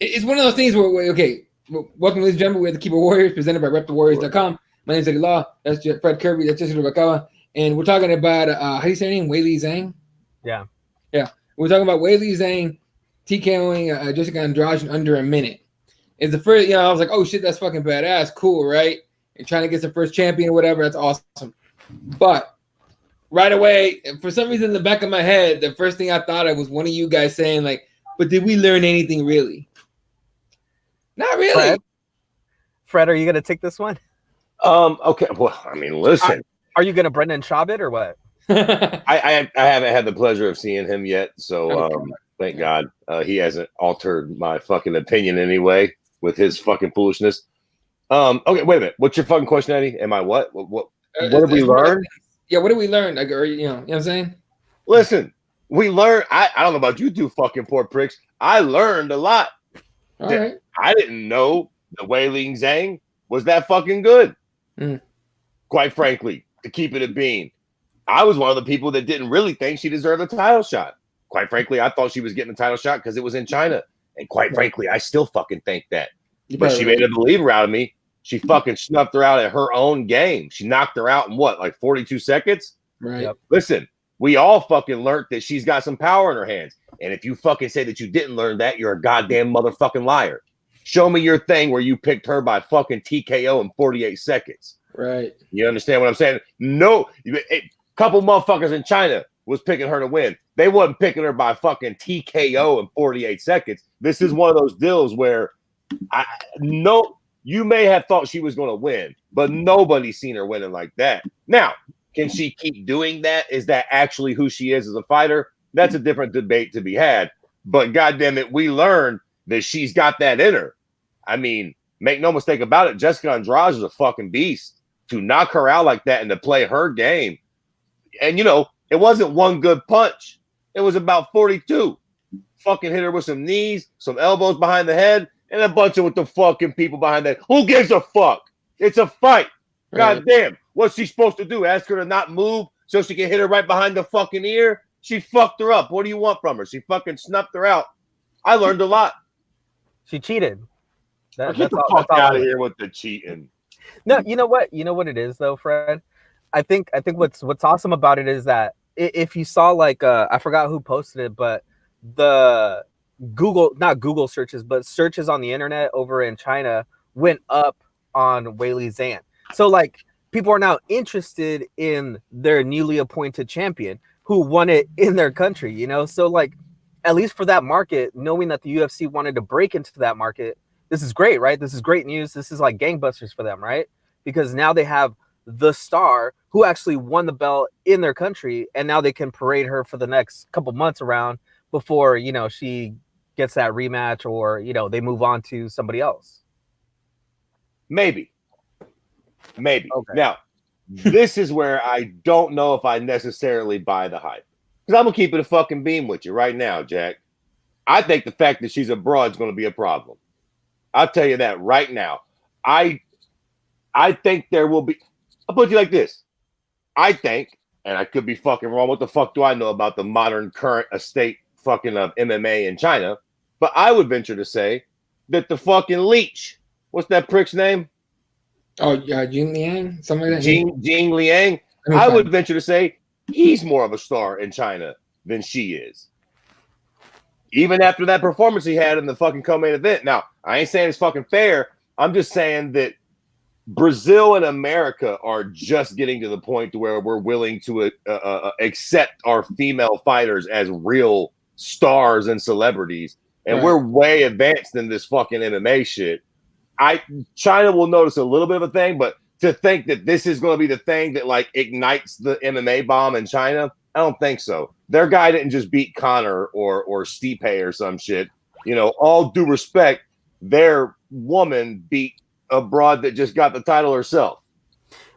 it's one of those things where okay, welcome, ladies and gentlemen. We're the Keyboard Warriors, presented by RepTheWarriors.com. My name is Eddie Law. That's Fred Kirby. That's Jessica Bakawa. And we're talking about, how do you say her name? Weili Zhang? Yeah. Yeah. We're talking about Weili Zhang TKOing Jessica Andrade in under a minute. It's the first, I was like, oh shit, that's fucking badass. Cool, right? And trying to get the first champion or whatever, that's awesome. But right away, for some reason in the back of my head, the first thing I thought of was one of you guys saying, like, but did we learn anything really? Not really. Fred, are you gonna take this one? Okay. Well, I mean, listen. Are you gonna Brendan Schaub it or what? I haven't had the pleasure of seeing him yet, so thank God he hasn't altered my fucking opinion anyway with his fucking foolishness. Okay, wait a minute. What's your fucking question, Eddie? Am I what? What did we learn? Yeah, what did we learn? Like, or you know what I'm saying? Listen, we learned. I don't know about you two fucking poor pricks. I learned a lot. All right. I didn't know the Weili Zhang was that fucking good. Quite frankly, to keep it a bean. I was one of the people that didn't really think she deserved a title shot. Quite frankly, I thought she was getting a title shot because it was in China. And quite frankly, I still fucking think that. But she made a believer out of me. She fucking snuffed her out at her own game. She knocked her out in what, like 42 seconds? Right. Yep. Listen, we all fucking learned that she's got some power in her hands. And if you fucking say that you didn't learn that, you're a goddamn motherfucking liar. Show me your thing where you picked her by fucking TKO in 48 seconds. Right. You understand what I'm saying? No. A couple motherfuckers in China was picking her to win. They wasn't picking her by fucking TKO in 48 seconds. This is one of those deals where you may have thought she was going to win, but nobody's seen her winning like that. Now, can she keep doing that? Is that actually who she is as a fighter? That's a different debate to be had. But goddamn it, we learned that she's got that in her. I mean, make no mistake about it, Jessica Andrade is a fucking beast. To knock her out like that and to play her game. And, it wasn't one good punch. It was about 42. Fucking hit her with some knees, some elbows behind the head, and a bunch of with the fucking people behind that. Who gives a fuck? It's a fight. God damn. What's she supposed to do? Ask her to not move so she can hit her right behind the fucking ear? She fucked her up. What do you want from her? She fucking snuffed her out. I learned a lot. She cheated. Get the fuck out of here with the cheating. No, you know what? You know what it is though, Fred? I think what's awesome about it is that if you saw like I forgot who posted it, but the not Google searches, but searches on the internet over in China went up on Weili Zhang. So like people are now interested in their newly appointed champion who won it in their country, So like at least for that market, knowing that the UFC wanted to break into that market, this is great, right? This is great news. This is like gangbusters for them, right? Because now they have the star who actually won the belt in their country, and now they can parade her for the next couple months around before, she gets that rematch or, they move on to somebody else. Maybe. Okay. Now, this is where I don't know if I necessarily buy the hype. Because I'm going to keep it a fucking beam with you right now, Jack. I think the fact that she's a broad is going to be a problem. I'll tell you that right now. I think there will be. I'll put it like this. I think, and I could be fucking wrong. What the fuck do I know about the modern current estate fucking of MMA in China? But I would venture to say that the fucking leech. What's that prick's name? Oh, Jing Liang, something like that. Jing Liang. I would venture to say he's more of a star in China than she is. Even after that performance he had in the fucking co-main event. Now, I ain't saying it's fucking fair. I'm just saying that Brazil and America are just getting to the point to where we're willing to accept our female fighters as real stars and celebrities. And we're way advanced in this fucking MMA shit. China will notice a little bit of a thing, but to think that this is going to be the thing that like ignites the MMA bomb in China, I don't think so. Their guy didn't just beat Connor or Stipe or some shit. All due respect, their woman beat a broad that just got the title herself.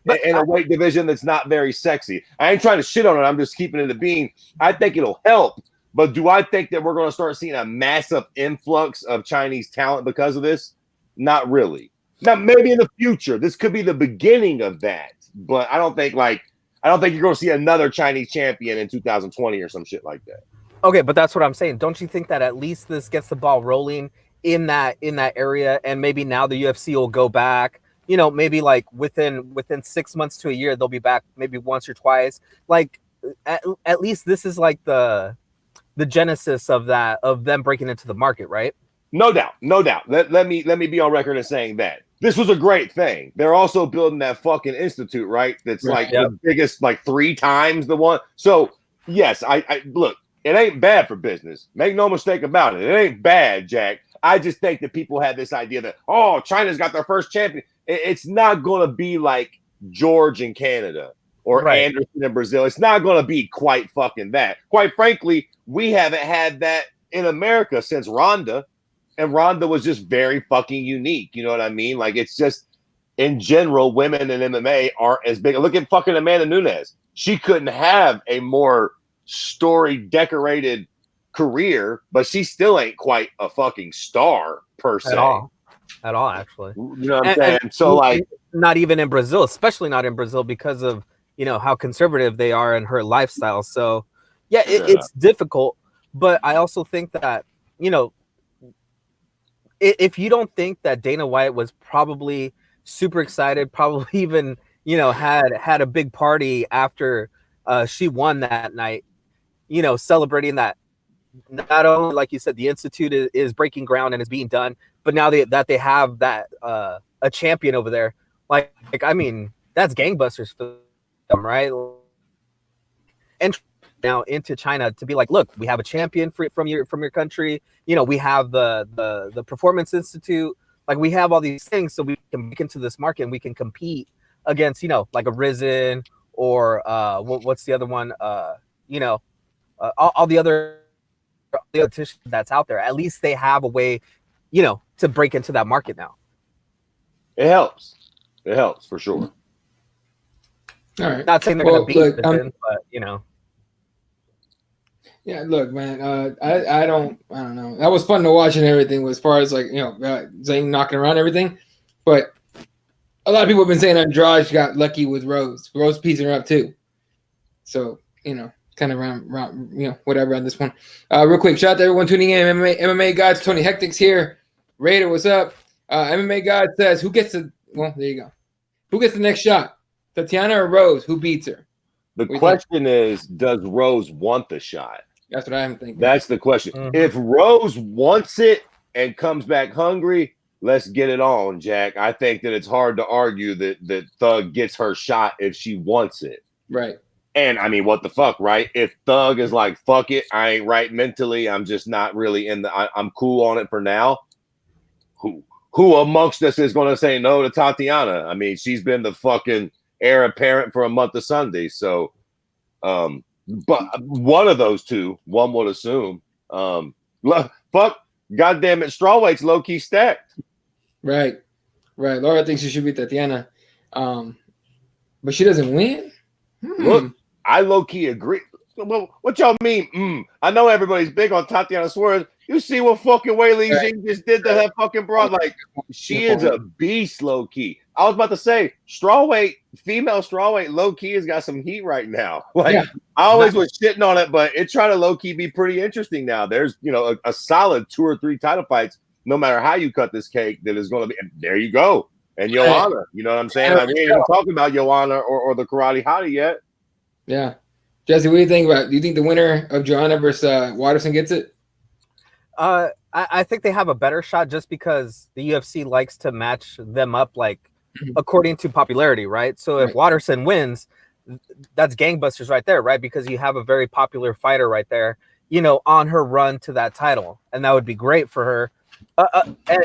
But in a weight division that's not very sexy. I ain't trying to shit on it. I'm just keeping it a bean. I think it'll help. But do I think that we're going to start seeing a massive influx of Chinese talent because of this? Not really. Now, maybe in the future, this could be the beginning of that. But I don't think you're going to see another Chinese champion in 2020 or some shit like that. Okay, but that's what I'm saying. Don't you think that at least this gets the ball rolling in that area, and maybe now the UFC will go back. You know, maybe like within 6 months to a year, they'll be back maybe once or twice. Like at least this is like the genesis of them breaking into the market, right? No doubt, no doubt. Let me be on record as saying that this was a great thing. They're also building that fucking institute, right? That's like the biggest, like 3 times the one. So yes, I look. It ain't bad for business. Make no mistake about it. It ain't bad, Jack. I just think that people have this idea that, oh, China's got their first champion. It's not going to be like George in Canada or Anderson in Brazil. It's not going to be quite fucking that. Quite frankly, we haven't had that in America since Ronda. And Ronda was just very fucking unique. You know what I mean? Like, it's just, in general, women in MMA aren't as big. Look at fucking Amanda Nunes. She couldn't have a more story-decorated career, but she still ain't quite a fucking star per se. At all, actually. You know what I'm saying? So, like, not even in Brazil, especially not in Brazil, because of, you know, how conservative they are in her lifestyle. So, yeah, it's difficult. But I also think that, you know, if you don't think that Dana White was probably super excited, probably even, you know, had a big party after she won that night, you know, celebrating that not only, like you said, the Institute is breaking ground and is being done, but now that they have that a champion over there, like I mean, that's gangbusters for them, right? And now into China to be like, look, we have a champion from your country. You know, we have the Performance Institute. Like, we have all these things, so we can break into this market and we can compete against, you know, like a Risen or what's the other one? You know, all the other competition that's out there. At least they have a way, you know, to break into that market now. It helps. It helps for sure. All right. Not saying they're going to beat the but you know. Yeah, look, man. I don't know. That was fun to watch and everything. As far as, like, you know, Zane knocking around everything, but a lot of people have been saying Andrade got lucky with Rose. Rose piecing her up too. So, you know, kind of around, you know, whatever on this one. Real quick, shout out to everyone tuning in. MMA Gods, Tony Hectic's here. Raider, what's up? MMA God says, who gets the? Well, there you go. Who gets the next shot? Tatiana or Rose? Who beats her? The question is, does Rose want the shot? That's what I'm thinking. That's the question. Mm-hmm. If Rose wants it and comes back hungry, let's get it on, Jack. I think that it's hard to argue that Thug gets her shot if she wants it. Right. And I mean, what the fuck, right? If Thug is like, fuck it, I ain't right mentally, I'm just not really in I'm cool on it for now. Who amongst us is going to say no to Tatiana? I mean, she's been the fucking heir apparent for a month of Sunday. So, but one of those two, one would assume. Fuck, goddamn it, strawweight's low key stacked. Right. Laura thinks she should beat Tatiana, but she doesn't win. Look, I low key agree. Well, what y'all mean? I know everybody's big on Tatiana Suarez. You see what fucking Weili Zhang just did to her fucking broad? Like, she is a beast, low key. I was about to say, female strawweight, low key has got some heat right now. Like, I always was shitting on it, but it's trying to low key be pretty interesting now. There's, you know, a solid 2 or 3 title fights, no matter how you cut this cake, that is going to be. There you go. And Joanna, you know what I'm saying? Like, we ain't even talking about Joanna or the Karate Hottie yet. Yeah. Jesse, what do you think about? Do you think the winner of Joanna versus Watterson gets it? I think they have a better shot just because the UFC likes to match them up, like, according to popularity, right? So if Watterson wins, that's gangbusters right there, right? Because you have a very popular fighter right there, you know, on her run to that title, and that would be great for her.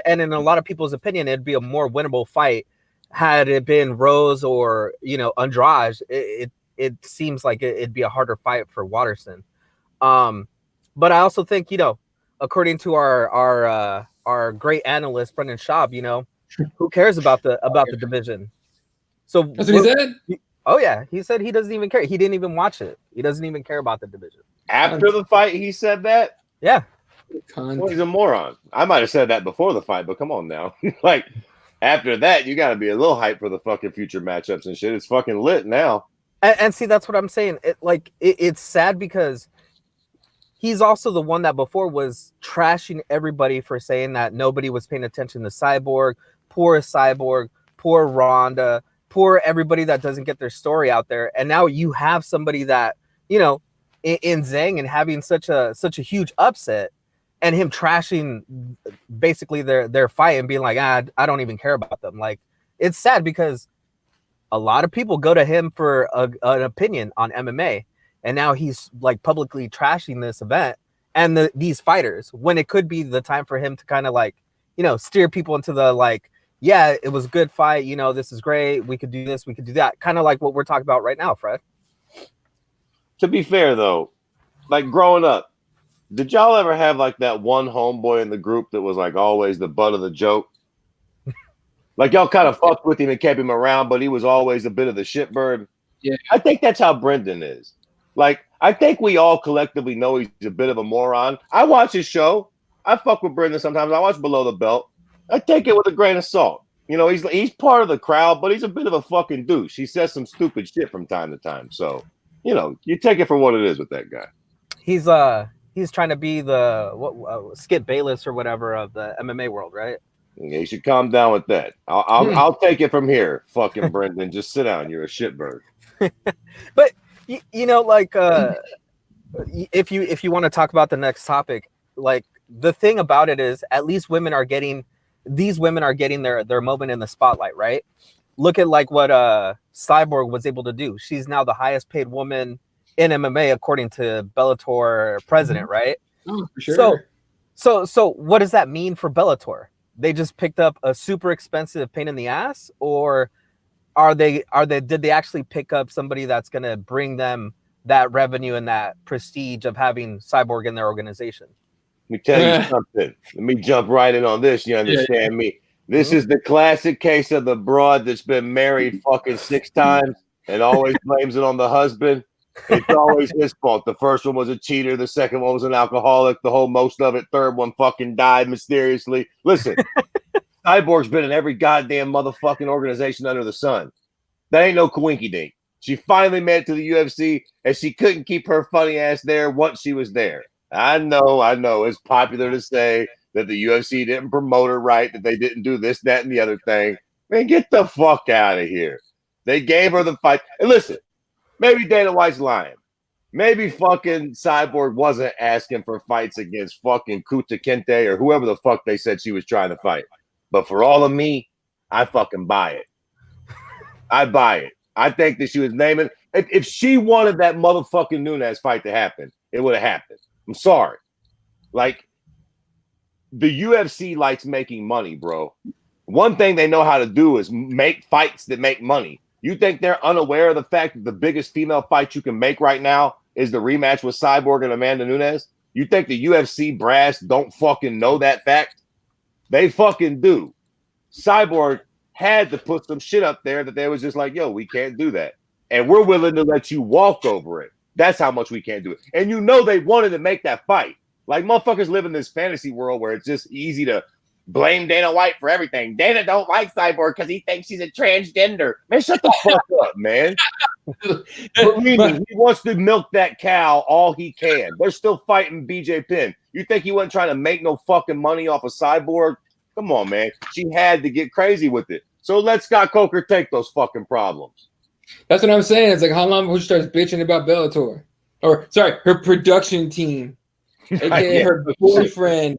And in a lot of people's opinion, it'd be a more winnable fight had it been Rose or, you know, Andrade. It seems like it'd be a harder fight for Watterson. But I also think, you know, according to our great analyst Brendan Schaub, you know, who cares about the division? So that's what he said. Oh yeah, he said he doesn't even care. He didn't even watch it. He doesn't even care about the division. After the fight, he said that. Yeah. Well, he's a moron. I might have said that before the fight, but come on now. Like, after that, you got to be a little hyped for the fucking future matchups and shit. It's fucking lit now. And see, that's what I'm saying. It's sad because he's also the one that before was trashing everybody for saying that nobody was paying attention to Cyborg, poor Ronda, poor everybody that doesn't get their story out there. And now you have somebody that, you know, in Zhang and having such a huge upset, and him trashing basically their fight and being like, I don't even care about them. Like, it's sad because a lot of people go to him for an opinion on MMA, and now he's like publicly trashing this event and these fighters, when it could be the time for him to kind of like, you know, steer people into the like, yeah, it was a good fight, you know, this is great, we could do this, we could do that, kind of like what we're talking about right now, Fred. To be fair though, like growing up, did y'all ever have like that one homeboy in the group that was like always the butt of the joke? Like y'all kind of fucked with him and kept him around, but he was always a bit of the shitbird. Yeah, I think that's how Brendan is. Like, I think we all collectively know he's a bit of a moron. I watch his show. I fuck with Brendan sometimes. I watch Below the Belt. I take it with a grain of salt. You know, he's part of the crowd, but he's a bit of a fucking douche. He says some stupid shit from time to time. So, you know, you take it for what it is with that guy. He's trying to be the Skip Bayless or whatever of the MMA world, right? Yeah, you should calm down with that. I'll take it from here, fucking Brendan. Just sit down. You're a shitbird. But you know, like if you want to talk about the next topic, like the thing about it is, at least these women are getting their moment in the spotlight, right? Look at like what Cyborg was able to do. She's now the highest paid woman in MMA according to Bellator president, right? Oh, for sure. So what does that mean for Bellator? They just picked up a super expensive pain in the ass, or did they actually pick up somebody that's going to bring them that revenue and that prestige of having Cyborg in their organization? Let me tell you something. Let me jump right in on this. You understand me? This is the classic case of the broad that's been married fucking 6 times and always blames it on the husband. It's always his fault. The first one was a cheater. The second one was an alcoholic. The whole most of it. Third one fucking died mysteriously. Listen, Cyborg's been in every goddamn motherfucking organization under the sun. That ain't no coinky dink. She finally made it to the UFC, and she couldn't keep her funny ass there once she was there. I know. It's popular to say that the UFC didn't promote her right, that they didn't do this, that, and the other thing. Man, get the fuck out of here. They gave her the fight. And listen, maybe Dana White's lying. Maybe fucking Cyborg wasn't asking for fights against fucking Kuta Kente or whoever the fuck they said she was trying to fight. But for all of me, I fucking buy it. I buy it. I think that she was naming. If she wanted that motherfucking Nunes fight to happen, it would have happened. I'm sorry. Like, the UFC likes making money, bro. One thing they know how to do is make fights that make money. You think they're unaware of the fact that the biggest female fight you can make right now is the rematch with Cyborg and Amanda Nunes? You think the UFC brass don't fucking know that fact? They fucking do. Cyborg had to put some shit up there that they was just like, yo, we can't do that. And we're willing to let you walk over it. That's how much we can't do it. And you know they wanted to make that fight. Like, motherfuckers live in this fantasy world where it's just easy to blame Dana White for everything. Dana don't like Cyborg because he thinks she's a transgender. Man, shut the fuck up, man. Believe me, he wants to milk that cow all he can. They're still fighting BJ Penn. You think he wasn't trying to make no fucking money off of Cyborg? Come on, man. She had to get crazy with it. So let Scott Coker take those fucking problems. That's what I'm saying. It's like, how long before she starts bitching about Bellator? Or, sorry, her production team. AKA her boyfriend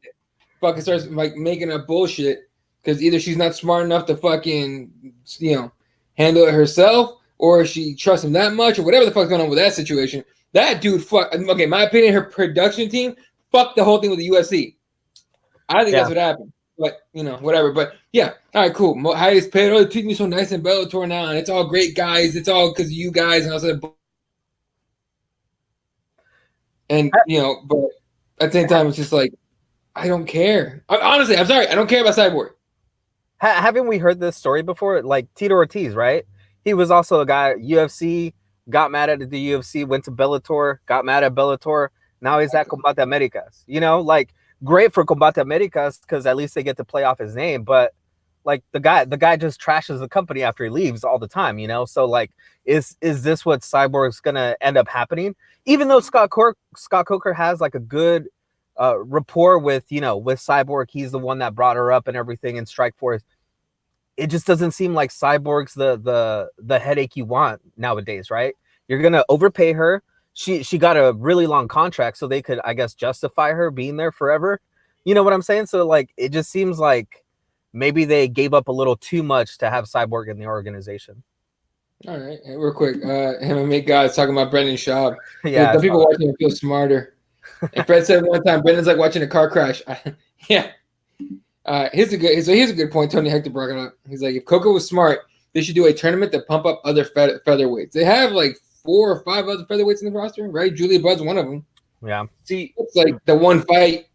fucking starts like making up bullshit because either she's not smart enough to fucking, you know, handle it herself, or she trusts him that much, or whatever the fuck's going on with that situation. That dude, okay, my opinion, her production team fucked the whole thing with the UFC. I think that's what happened. But, you know, whatever. But, yeah. All right, cool. Highest paid. Oh, they treat me so nice in Bellator now. And it's all great, guys. It's all because of you guys. And I was like, and, you know, but at the same time, it's just like, I don't care. Honestly, I'm sorry. I don't care about Cyborg. Haven't we heard this story before? Like Tito Ortiz, right? He was also a guy, UFC, got mad at the UFC, went to Bellator, got mad at Bellator. Now he's at Combate Americas. You know, like, great for Combate Americas because at least they get to play off his name. But Like the guy just trashes the company after he leaves all the time, you know? So like, is this what Cyborg's gonna end up happening? Even though Scott Coker has like a good rapport with Cyborg, he's the one that brought her up and everything in Strikeforce. It just doesn't seem like Cyborg's the headache you want nowadays, right? You're gonna overpay her. She got a really long contract, so they could, I guess, justify her being there forever. You know what I'm saying? So like, it just seems like maybe they gave up a little too much to have Cyborg in the organization. All right, hey, real quick, MMA guys talking about Brendan Schaub. Yeah, the people watching him feel smarter. And Fred said one time, Brendan's like watching a car crash. Yeah. Here's a good point. Tony Hector brought it up. He's like, if Coco was smart, they should do a tournament to pump up other featherweights. They have like 4 or 5 other featherweights in the roster, right? Julia Budd's one of them. Yeah. See, it's like the one fight.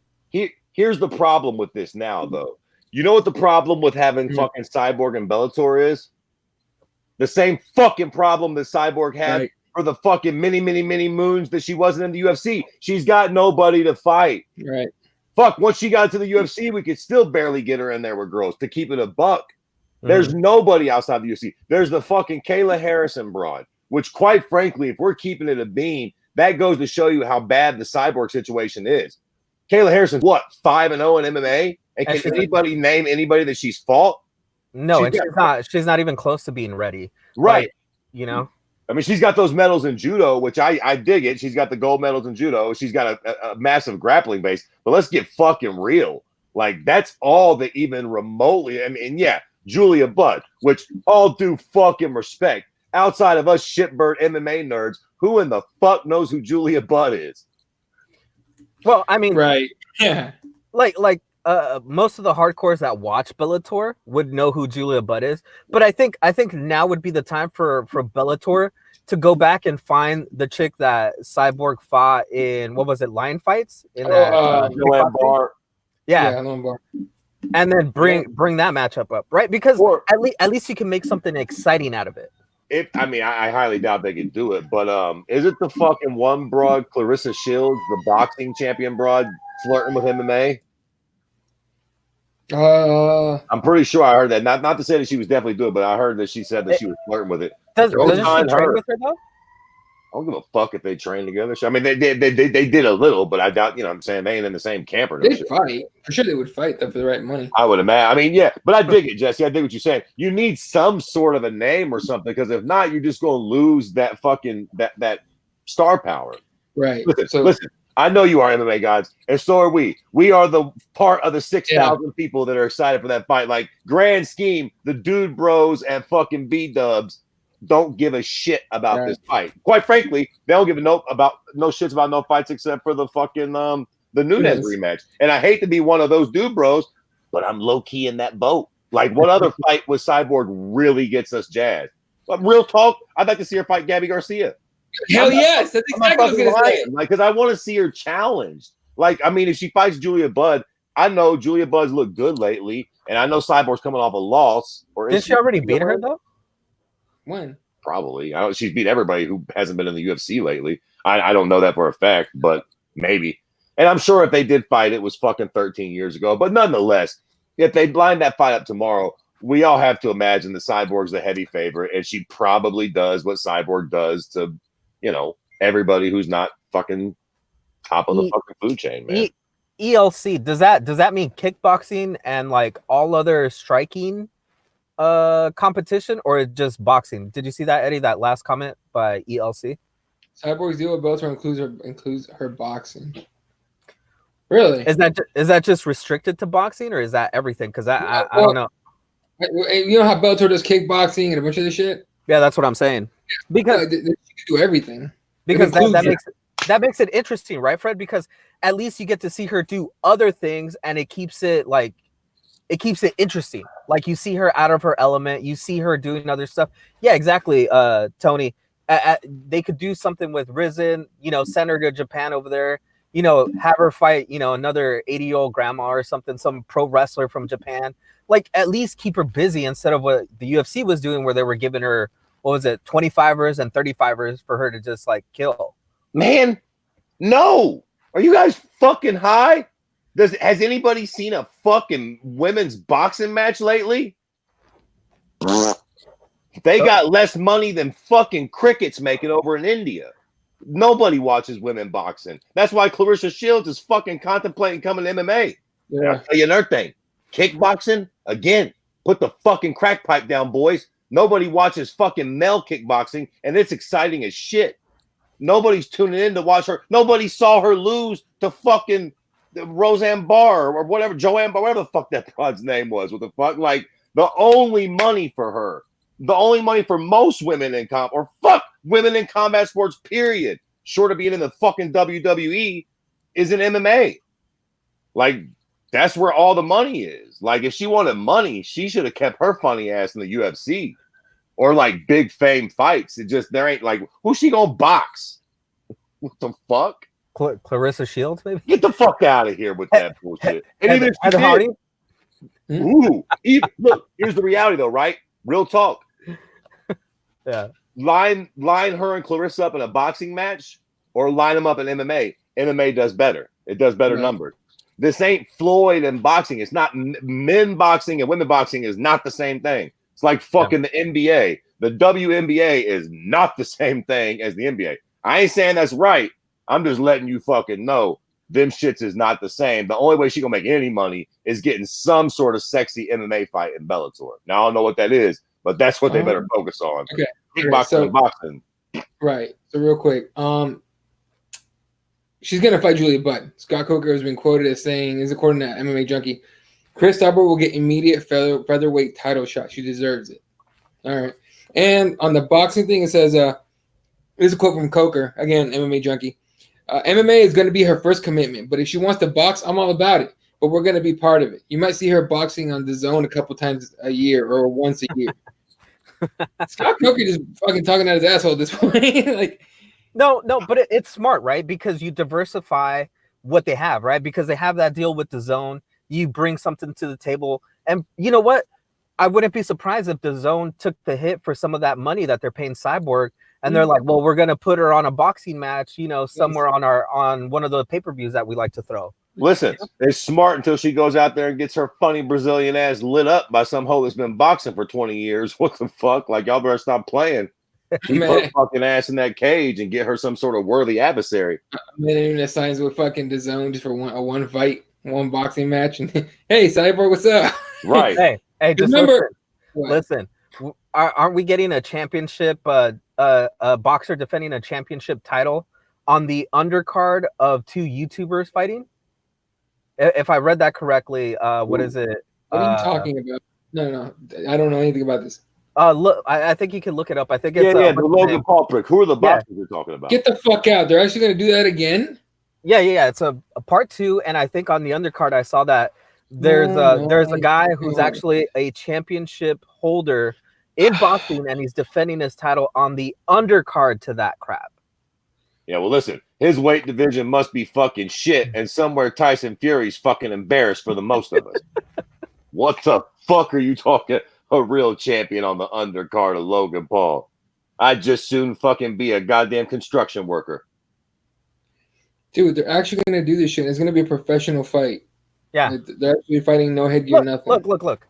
Here's the problem with this now, though. You know what the problem with having fucking Cyborg and Bellator is? The same fucking problem that Cyborg had for the fucking many moons that she wasn't in the UFC. She's got nobody to fight. Right. Fuck, once she got to the UFC, we could still barely get her in there with girls, to keep it a buck. There's nobody outside the UFC. There's the fucking Kayla Harrison broad, which quite frankly, if we're keeping it a bean, that goes to show you how bad the Cyborg situation is. Kayla Harrison's what, 5-0 in MMA? And can anybody name anybody that she's fought? No, she's not even close to being ready. Right. Like, you know? I mean, she's got those medals in judo, which I dig it. She's got the gold medals in judo. She's got a massive grappling base. But let's get fucking real. Like, that's all that even remotely. I mean, yeah, Julia Budd, which all due fucking respect. Outside of us shitbird MMA nerds, who in the fuck knows who Julia Budd is? Well, I mean, right. Yeah. Like most of the hardcores that watch Bellator would know who Julia Budd is, but I think now would be the time for Bellator to go back and find the chick that Cyborg fought in, what was it, Lion Fights in that bar. Yeah, bar. And then bring that matchup up, right? Because at least you can make something exciting out of it. I highly doubt they could do it, but is it the fucking one broad, Clarissa Shields, the boxing champion broad, flirting with MMA? I'm pretty sure I heard that. Not to say that she was definitely doing it, but I heard that she said that she was flirting with it. Doesn't she train with her though? I don't give a fuck if they train together. I mean, they did a little, but I doubt. You know what I'm saying? They ain't in the same camp or no shit. Fight for sure. They would fight though for the right money. I would imagine. I mean, yeah, but I dig it, Jesse. I dig what you're saying. You need some sort of a name or something, because if not, you're just going to lose that fucking that star power. Right. Listen. I know you are MMA gods, and so are we. We are the part of the 6,000 people that are excited for that fight. Like, grand scheme, the dude bros at fucking B-dubs don't give a shit about this fight. Quite frankly, they don't give no shits about no fights except for the fucking the Nunes rematch. And I hate to be one of those dude bros, but I'm low key in that boat. Like, what other fight with Cyborg really gets us jazzed? But real talk, I'd like to see her fight Gabby Garcia. Hell yes, that's exactly what I was gonna say. Like, because I want to see her challenged. Like, I mean, if she fights Julia Budd, I know Julia Budd's looked good lately, and I know Cyborg's coming off a loss. Did she already beat her though? When? Probably. She's beat everybody who hasn't been in the UFC lately. I don't know that for a fact, but maybe. And I'm sure if they did fight, it was fucking 13 years ago. But nonetheless, if they line that fight up tomorrow, we all have to imagine that Cyborg's the heavy favorite, and she probably does what Cyborg does to, everybody who's not fucking top of the fucking food chain, man. ELC, does that mean kickboxing and like all other striking competition, or just boxing? Did you see that, Eddie, that last comment by ELC? Cyborg's deal with Bellator includes her boxing. Really? Is that just restricted to boxing, or is that everything? Because I don't know. You know how Bellator does kickboxing and a bunch of this shit? Yeah, that's what I'm saying. Because they do everything. Because that makes it interesting, right, Fred? Because at least you get to see her do other things, and it keeps it interesting. Like, you see her out of her element, you see her doing other stuff. Yeah, exactly, Tony. They could do something with Risen, send her to Japan over there, have her fight, another 80-year-old grandma or something, some pro wrestler from Japan. Like, at least keep her busy instead of what the UFC was doing, where they were giving her, 25ers and 35ers for her to just like kill. Man, no. Are you guys fucking high? Has anybody seen a fucking women's boxing match lately? They got less money than fucking crickets making over in India. Nobody watches women boxing. That's why Clarissa Shields is fucking contemplating coming to MMA. Yeah. And I'll tell you another thing. Kickboxing, again, put the fucking crack pipe down, boys. Nobody watches fucking male kickboxing, and it's exciting as shit. Nobody's tuning in to watch her. Nobody saw her lose to fucking Roseanne Barr or whatever, Joanne Barr, whatever the fuck that broad's name was. What the fuck? Like, the only money for her, the only money for most women in women in combat sports, period, short of being in the fucking WWE, is in MMA. Like, that's where all the money is. Like, if she wanted money, she should have kept her funny ass in the UFC or like big fame fights. It just, there ain't like, who's she gonna box? What the fuck? Clarissa Shields, maybe? Get the fuck out of here with that bullshit. And even if she did, look, here's the reality though, right? Real talk. Yeah. Line her and Clarissa up in a boxing match or line them up in MMA. MMA does better. It does better numbers. This ain't Floyd and boxing. It's not men boxing and women boxing is not the same thing. It's like fucking the NBA. The WNBA is not the same thing as the NBA. I ain't saying that's right. I'm just letting you fucking know them shits is not the same. The only way she gonna make any money is getting some sort of sexy MMA fight in Bellator. Now I don't know what that is, but that's what they better focus on. Okay. Kickboxing and boxing. Right. So real quick, she's gonna fight Julia Budd. Scott Coker has been quoted as saying, is according to MMA Junkie, Chris Dauber will get immediate featherweight title shot. She deserves it. All right. And on the boxing thing, it says, this is a quote from Coker, again, MMA Junkie. MMA is going to be her first commitment, but if she wants to box, I'm all about it. But we're going to be part of it. You might see her boxing on DAZN a couple times a year or once a year. Scott Coker is fucking talking out his asshole at this point. Like, no, but it's smart, right? Because you diversify what they have, right? Because they have that deal with DAZN. You bring something to the table. And you know what? I wouldn't be surprised if DAZN took the hit for some of that money that they're paying Cyborg. And they're like, well, we're going to put her on a boxing match, you know, somewhere on one of the pay-per-views that we like to throw. Listen, it's smart until she goes out there and gets her funny Brazilian ass lit up by some hoe that's been boxing for 20 years. What the fuck? Like, y'all better stop playing. Keep her fucking ass in that cage and get her some sort of worthy adversary. Man, even signs with fucking DAZN just for one fight, one boxing match. And hey, Cyborg, what's up? Right. Hey, just remember, listen. Aren't we getting a championship? A boxer defending a championship title on the undercard of two YouTubers fighting. If I read that correctly, what is it? What are you talking about? No, I don't know anything about this. Look, I think you can look it up. I think it's the Logan Paul prick. Who are the boxers you're talking about? Get the fuck out! They're actually going to do that again? Yeah. It's a part 2, and I think on the undercard I saw that there's a guy who's actually a championship holder in boxing, and he's defending his title on the undercard to that crap. Yeah, well, listen, his weight division must be fucking shit, and somewhere Tyson Fury's fucking embarrassed for the most of us. What the fuck are you talking? A real champion on the undercard of Logan Paul. I'd just soon fucking be a goddamn construction worker. Dude, they're actually going to do this shit. It's going to be a professional fight. Yeah. They're actually fighting no headgear, nothing. Look.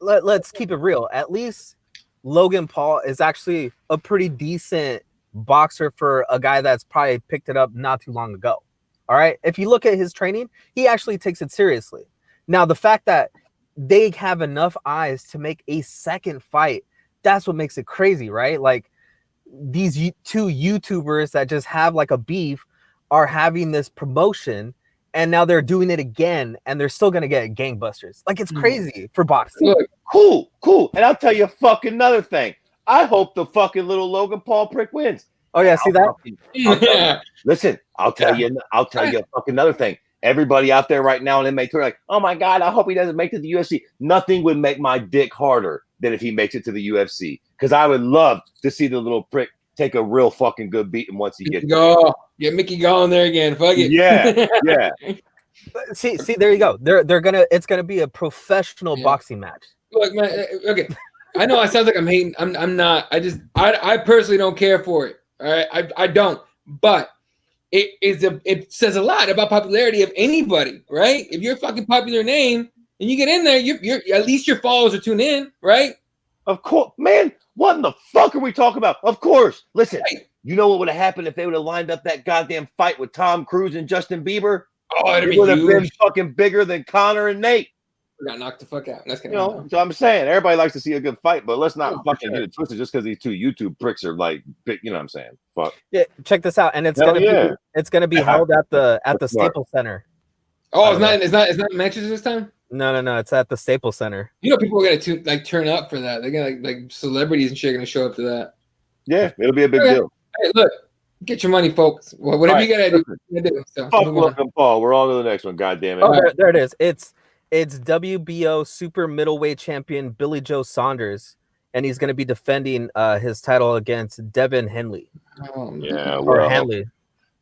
Let's keep it real. At least Logan Paul is actually a pretty decent boxer for a guy that's probably picked it up not too long ago. All right. If you look at his training, he actually takes it seriously. Now, the fact that they have enough eyes to make a second fight, that's what makes it crazy, right? Like, these two YouTubers that just have like a beef are having this promotion, and now they're doing it again, and they're still gonna get gangbusters. Like, it's crazy for boxing. Look, cool. And I'll tell you fucking another thing. I hope the fucking little Logan Paul prick wins. Oh yeah, see that? Listen, I'll tell you fucking another thing. Everybody out there right now in MMA Tour, like, oh my God, I hope he doesn't make it to the UFC. Nothing would make my dick harder than if he makes it to the UFC. Because I would love to see the little prick take a real fucking good beating once he gets there. Get Mickey going there again. Fuck it. Yeah. See, there you go. It's gonna be a professional boxing match. Look, man. Okay, I know I sound like I'm hating. I'm not. I personally don't care for it. All right, I don't. But it says a lot about popularity of anybody, right? If you're a fucking popular name, and you get in there, you're at least your followers are tuned in, right? Of course, man. What in the fuck are we talking about? Of course. Listen, you know what would have happened if they would have lined up that goddamn fight with Tom Cruise and Justin Bieber? Oh, it would have been fucking bigger than Conor and Nate. We got knocked the fuck out. That's so I'm saying everybody likes to see a good fight, but let's not fucking get it twisted just because these two YouTube pricks are like big. You know what I'm saying? Fuck. Yeah, check this out, and it's gonna be held at the Staples Center. Oh, it's not Manchester this time. No, it's at the Staples Center. You know, people are gonna turn up for that. They're gonna like celebrities and shit are gonna show up to that. Yeah, it'll be a big deal. Hey, look, get your money, folks. Whatever you gotta do. So, fuck Logan Paul. We're on to the next one. God damn it. Oh, there it is. It's WBO super middleweight champion Billy Joe Saunders, and he's going to be defending his title against Devin Henley. Yeah, or Henley.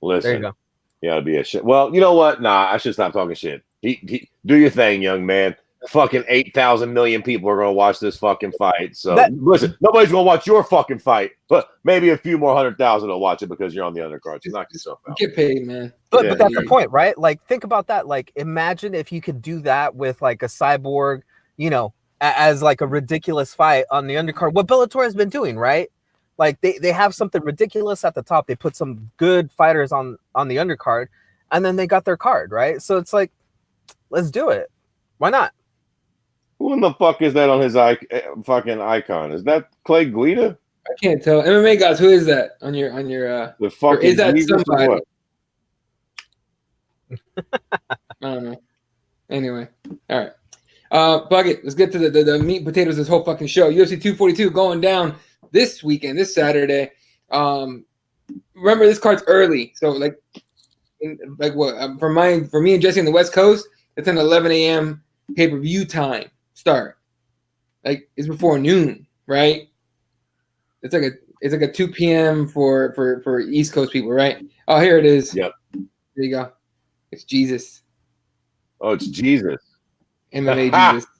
Listen, there you go. Yeah, it'll be a shit. Well, you know what? Nah, I should stop talking shit. He do your thing, young man. Fucking 8,000 million people are gonna watch this fucking fight. So listen, nobody's gonna watch your fucking fight, but maybe a few more 100,000 will watch it because you're on the undercard. So knock yourself out. Get paid, man. But that's the point, right? Like, think about that. Like, imagine if you could do that with like a Cyborg, you know, as like a ridiculous fight on the undercard. What Bellator has been doing, right? Like they have something ridiculous at the top. They put some good fighters on the undercard, and then they got their card, right? So it's like, let's do it. Why not? Who in the fuck is that on his fucking icon? Is that Clay Guida? I can't tell. MMA guys, who is that on your the fucking is that somebody? I don't know. Anyway, all right. Fuck it. Let's get to the meat and potatoes of this whole fucking show. UFC 242 going down this weekend, this Saturday. Remember, this card's early, so like what for me and Jesse on the West Coast, it's an 11 a.m. pay-per-view time start. Like it's before noon, right? It's like a 2 p.m. for East Coast people, right? Oh, here it is. Yep. There you go. It's Jesus. Oh, it's Jesus. MMA Jesus.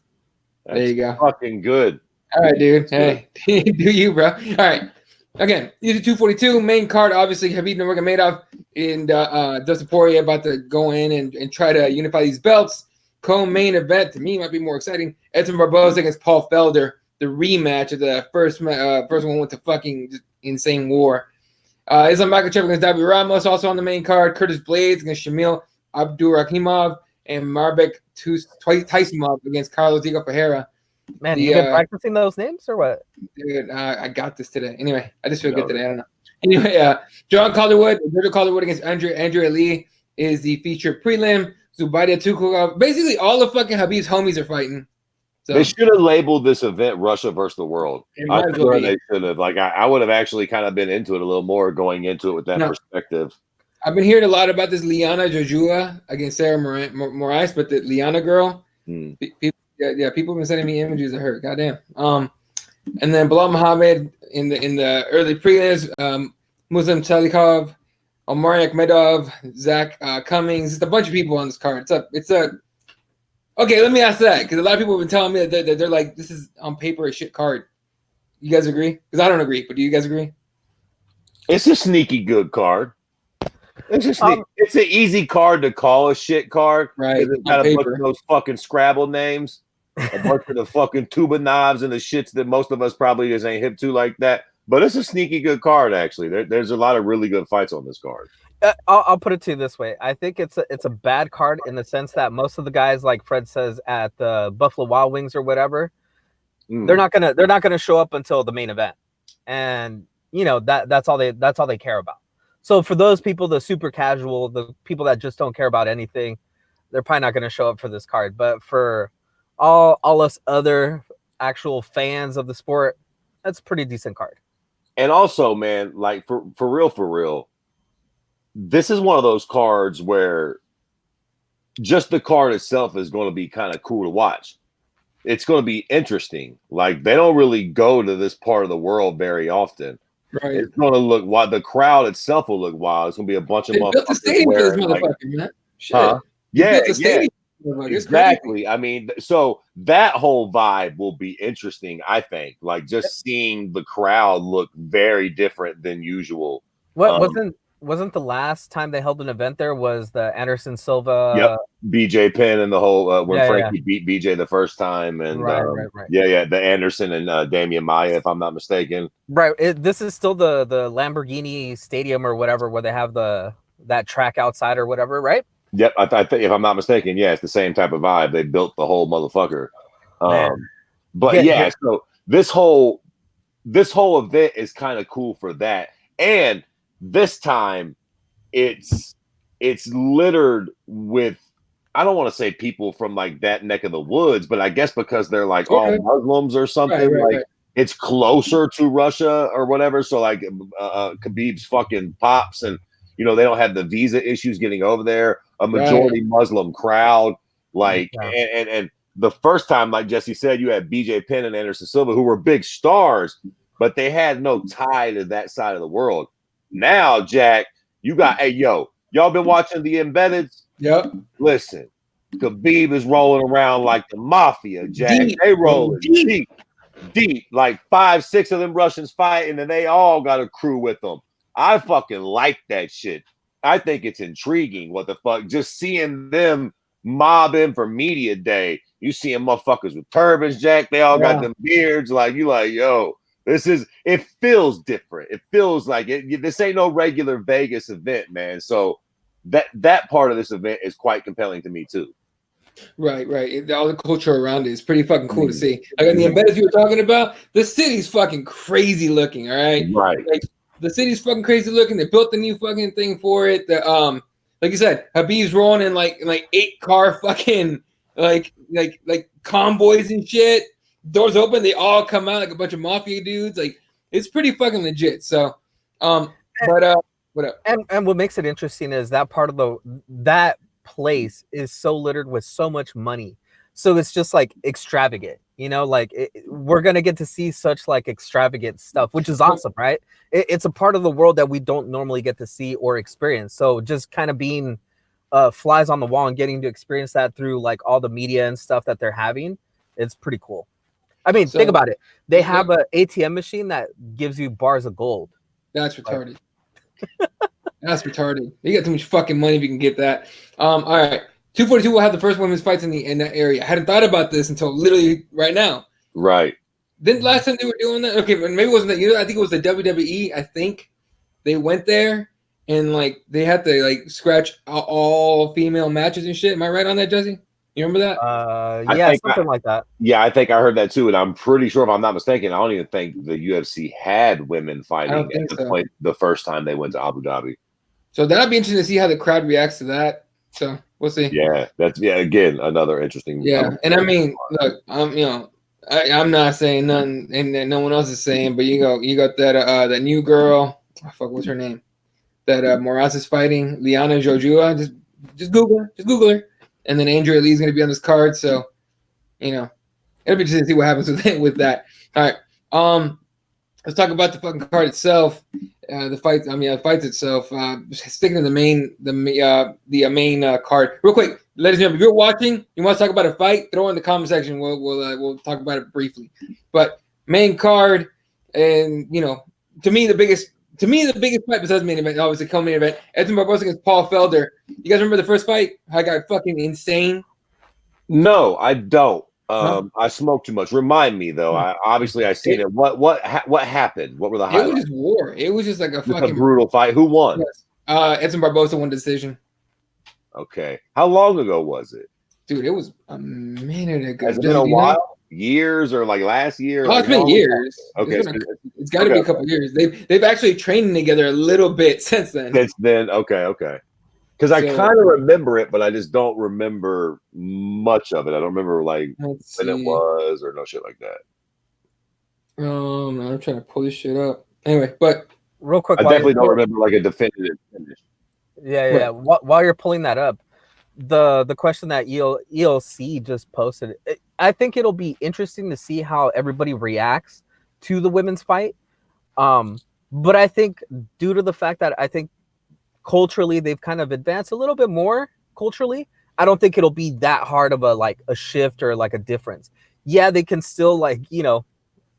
There you go. Fucking good. All right, dude. Hey, do you, bro? All right. Again, UFC 242 main card. Obviously, Khabib Nurmagomedov and Dustin Poirier about to go in and try to unify these belts. Co-main event to me might be more exciting. Edson Barboza against Paul Felder. The rematch of the first one went to fucking insane war. Islam Makhachev against Davi Ramos also on the main card. Curtis Blades against Shamil Abdurakhimov and Marbek Tysonov against Carlos Diego Ferreira. Man, you been practicing those names or what? Dude, I got this today. Anyway, I just feel good today. I don't know. Anyway, John Calderwood against Andrea Lee is the featured prelim. Zubaida Tukhugov. Basically, all the fucking Khabib's homies are fighting. So they should have labeled this event Russia versus the world. I'm sure they should have. Like, I would have actually kind of been into it a little more going into it with that perspective. I've been hearing a lot about this Liana Jojua against Sarah Moraes, but the Liana girl, people have been sending me images of her. Goddamn. And then Bilal Muhammad in the early prelims, Muslim Talikov, Omari Akhmedov, Zach Cummings. It's a bunch of people on this card. Okay, let me ask that, because a lot of people have been telling me that they're like, this is on paper a shit card. You guys agree? Because I don't agree, but do you guys agree? It's a sneaky good card. It's an easy card to call a shit card. Right. It's got a bunch of those fucking Scrabble names, a bunch of the fucking tuba knobs and the shits that most of us probably just ain't hip to like that. But it's a sneaky good card, actually. There's a lot of really good fights on this card. I'll put it to you this way. I think it's a bad card in the sense that most of the guys, like Fred says, at the Buffalo Wild Wings or whatever, they're not gonna show up until the main event, and you know that's all they care about. So for those people, the super casual, the people that just don't care about anything, they're probably not gonna show up for this card. But for all us other actual fans of the sport, that's a pretty decent card. And also, man, like for real. This is one of those cards where just the card itself is going to be kind of cool to watch. It's going to be interesting. Like, they don't really go to this part of the world very often. Right. It's going to look wild. The crowd itself will look wild. It's going to be a bunch of motherfuckers wearing, like, man. Huh? Yeah. Exactly. I mean, so that whole vibe will be interesting, I think. Like, just seeing the crowd look very different than usual. wasn't the last time they held an event there was the Anderson Silva? Yep, BJ Penn and the whole when Yeah, Frankie beat BJ the first time, and Right. yeah, the Anderson and Damian Maia, if I'm not mistaken. Right. This is still the Lamborghini Stadium or whatever, where they have that track outside or whatever, right? Yep, I think if I'm not mistaken, yeah, it's the same type of vibe. They built the whole motherfucker. But yeah, so this whole event is kind of cool for that, and this time it's littered with, I don't want to say people from like that neck of the woods, but I guess because they're like all Muslims or something, right. It's closer to Russia or whatever. So like Khabib's fucking pops, and you know they don't have the visa issues getting over there. A majority Muslim crowd, like and the first time, like Jesse said, you had BJ Penn and Anderson Silva, who were big stars, but they had no tie to that side of the world. Now, Jack, you got, hey, yo, y'all been watching the Embeddeds? Yep. Listen, Khabib is rolling around like the mafia, Jack. They rolling deep, like 5-6 of them Russians fighting, and they all got a crew with them. I fucking like that shit. I think it's intriguing. What the fuck? Just seeing them mob in for media day. You seeing motherfuckers with turbans, Jack. They all got them beards. Like, you like, yo, it feels different. It feels like this ain't no regular Vegas event, man. So that part of this event is quite compelling to me too. Right. All the culture around it is pretty fucking cool to see. Like in the Embedded you were talking about, the city's fucking crazy looking. All right. Right. Like, the city's fucking crazy looking. They built the new fucking thing for it. The like you said, Habib's rolling in like 8-car fucking like convoys and shit. Doors open, they all come out like a bunch of mafia dudes. Like it's pretty fucking legit. So what up? And what makes it interesting is that part of that place is so littered with so much money. So it's just like extravagant, you know, like we're going to get to see such like extravagant stuff, which is awesome, right? It's a part of the world that we don't normally get to see or experience. So just kind of being flies on the wall and getting to experience that through like all the media and stuff that they're having, it's pretty cool. I mean, think about it. They have an ATM machine that gives you bars of gold. That's retarded. That's retarded. You got too much fucking money if you can get that. All right. 242 will have the first women's fights in that area. I hadn't thought about this until literally right now. Right. Then last time they were doing that, okay, but maybe it wasn't that. You know, I think it was the WWE. I think they went there and like they had to like scratch all female matches and shit. Am I right on that, Jesse? You remember that? Yeah, something like that. Yeah, I think I heard that too, and I'm pretty sure, if I'm not mistaken, I don't even think the UFC had women fighting at the point the first time they went to Abu Dhabi. So that'd be interesting to see how the crowd reacts to that. So we'll see. Yeah, again another interesting. Yeah, and I mean, look, I'm not saying nothing, and no one else is saying, but you got that new girl. Oh, fuck, what's her name? That Moraz is fighting, Liana Jojua. Just Google her. And then Andrea Lee's going to be on this card, so it'll be interesting to see what happens with that. All right, let's talk about the fucking card itself. The fights itself. Sticking to the main card, real quick, ladies and gentlemen. If you're watching, you want to talk about a fight, throw it in the comment section. We'll talk about it briefly. But main card, and to me the biggest fight besides main event, obviously co-main event, Edson Barbosa against Paul Felder. You guys remember the first fight? I got fucking insane. No, I don't. I smoked too much. Remind me though. I seen it. What happened? What were the highlights? It was just war. It was just like a fucking brutal fight. Who won? Yes. Edson Barbosa won decision. Okay. How long ago was it? Dude, it was a minute ago. Has it been a while? Years or like last year? Oh, it's been years. Okay. It's got to be a couple years. They've actually trained together a little bit since then. Okay. Because I kind of remember it, but I just don't remember much of it. I don't remember like when it was or no shit like that. I'm trying to pull this shit up. Anyway, but real quick, I definitely don't remember like a definitive finish. Yeah. While you're pulling that up, the question that ELC just posted, I think it'll be interesting to see how everybody reacts to the women's fight. But I think due to the fact that I think culturally they've kind of advanced a little bit more culturally, I don't think it'll be that hard of a shift or like a difference. Yeah, they can still like,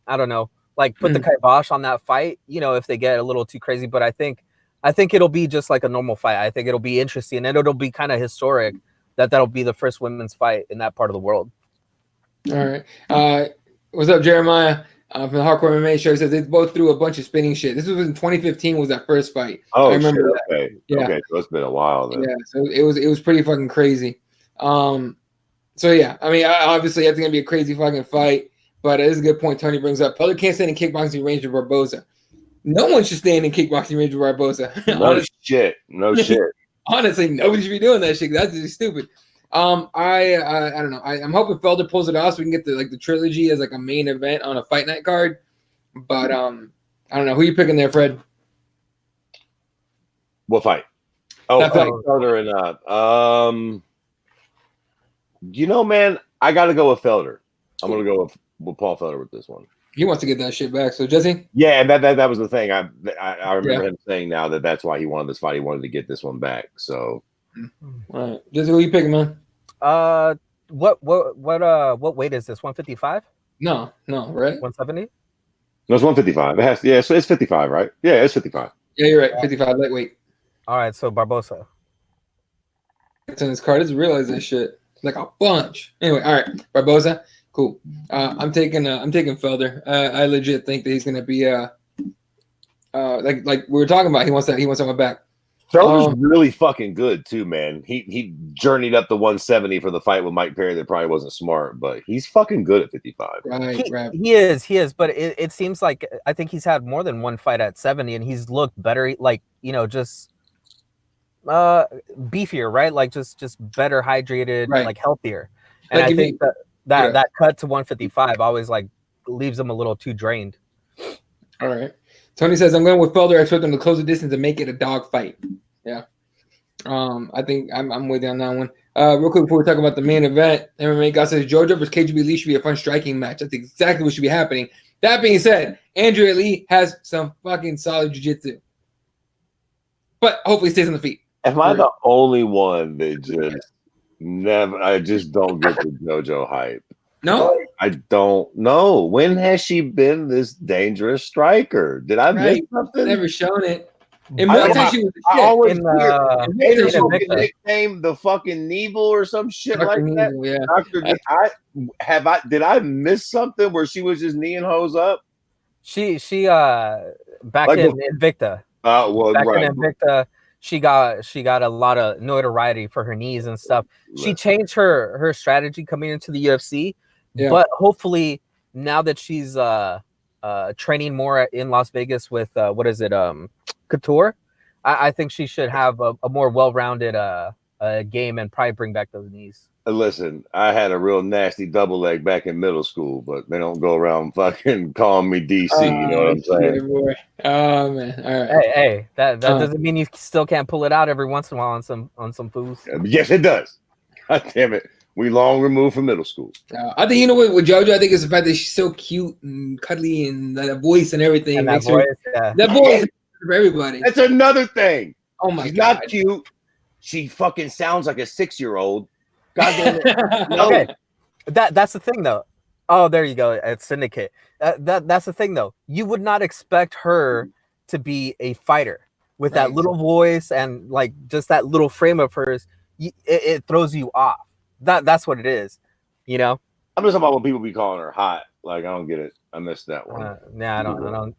I don't know, like put the kibosh on that fight, if they get a little too crazy. But I think I think it'll be just like a normal fight. I think it'll be interesting, and it'll be kind of historic that'll be the first women's fight in that part of the world. All right. What's up, Jeremiah? From the Hardcore MMA show, he says they both threw a bunch of spinning shit. This was in 2015. Was that first fight? Oh, I remember shit. that. Okay. Yeah. Okay. So it's been a while then. Yeah. So it was pretty fucking crazy. So yeah, I mean, obviously it's gonna be a crazy fucking fight. But it is a good point Tony brings up. Felder can't stand in kickboxing range with Barboza. No one should stand in kickboxing range with Barboza. No shit. No shit. Honestly, nobody should be doing that shit. That's just stupid. I don't know. I'm hoping Felder pulls it off so we can get the trilogy as like a main event on a fight night card. But I don't know. Who you picking there, Fred? What fight? Oh, That fight. Felder and you know, man, I got to go with Felder. I'm gonna go with Paul Felder with this one. He wants to get that shit back. So Jesse? Yeah, and that was the thing. I remember him saying now that's why he wanted this fight. He wanted to get this one back. So, all right, Jesse, who you picking, man? What weight is this? 155? No, right? 170? No, it's 155. It has to, so it's 55, right? Yeah, it's 55. Yeah, you're right. 55 lightweight. All right, so Barboza. It's in his card. I just realized that shit like a bunch. Anyway, all right, Barboza. Cool. I'm taking Felder. I legit think that he's gonna be like we were talking about. He wants someone back. Felder's really fucking good too, man. He journeyed up to 170 for the fight with Mike Perry. That probably wasn't smart, but he's fucking good at 55. Right. He is. But it seems like I think he's had more than one fight at 70, and he's looked better. Like just beefier, right? Like just better hydrated, right. Like healthier. And like I think that cut to 155 always like leaves him a little too drained. All right. Tony says I'm going with Felder. I expect him to close the distance and make it a dog fight. Yeah. I think I'm with you on that one. Real quick before we talk about the main event, MMA guy says Georgia versus KGB Lee should be a fun striking match. That's exactly what should be happening. That being said, Andrea Lee has some fucking solid jiu-jitsu. But hopefully stays on the feet. Am I the only one that I just don't get the JoJo hype? No? I don't know. When has she been this dangerous striker? Did I miss something? Never shown it. In Muay Thai, she was I always hear nickname the fucking Neville or some shit Dr. like that. Neville, yeah. Did I miss something where she was just kneeing hoes up? She back like in Invicta. In Invicta, she got a lot of notoriety for her knees and stuff. She changed her strategy coming into the UFC, but hopefully now that she's training more in Las Vegas with Couture, I think she should have a more well-rounded game and probably bring back those knees. Listen, I had a real nasty double leg back in middle school, but they don't go around fucking calling me DC. You know what I'm saying? Boy. Oh man! All right. Hey, that doesn't mean you still can't pull it out every once in a while on some fools. Yes, it does. God damn it, we long removed from middle school. I think with JoJo, I think it's the fact that she's so cute and cuddly and that voice and everything. And that voice for everybody. That's another thing. Oh my God, God, not cute. She fucking sounds like a 6-year-old. God damn it. No. Okay, that's the thing though. Oh, there you go. It's Syndicate. That's the thing though. You would not expect her to be a fighter with that little voice and like just that little frame of hers. It throws you off. That's what it is. You know. I'm just talking about when people be calling her hot. Like I don't get it. I missed that one. I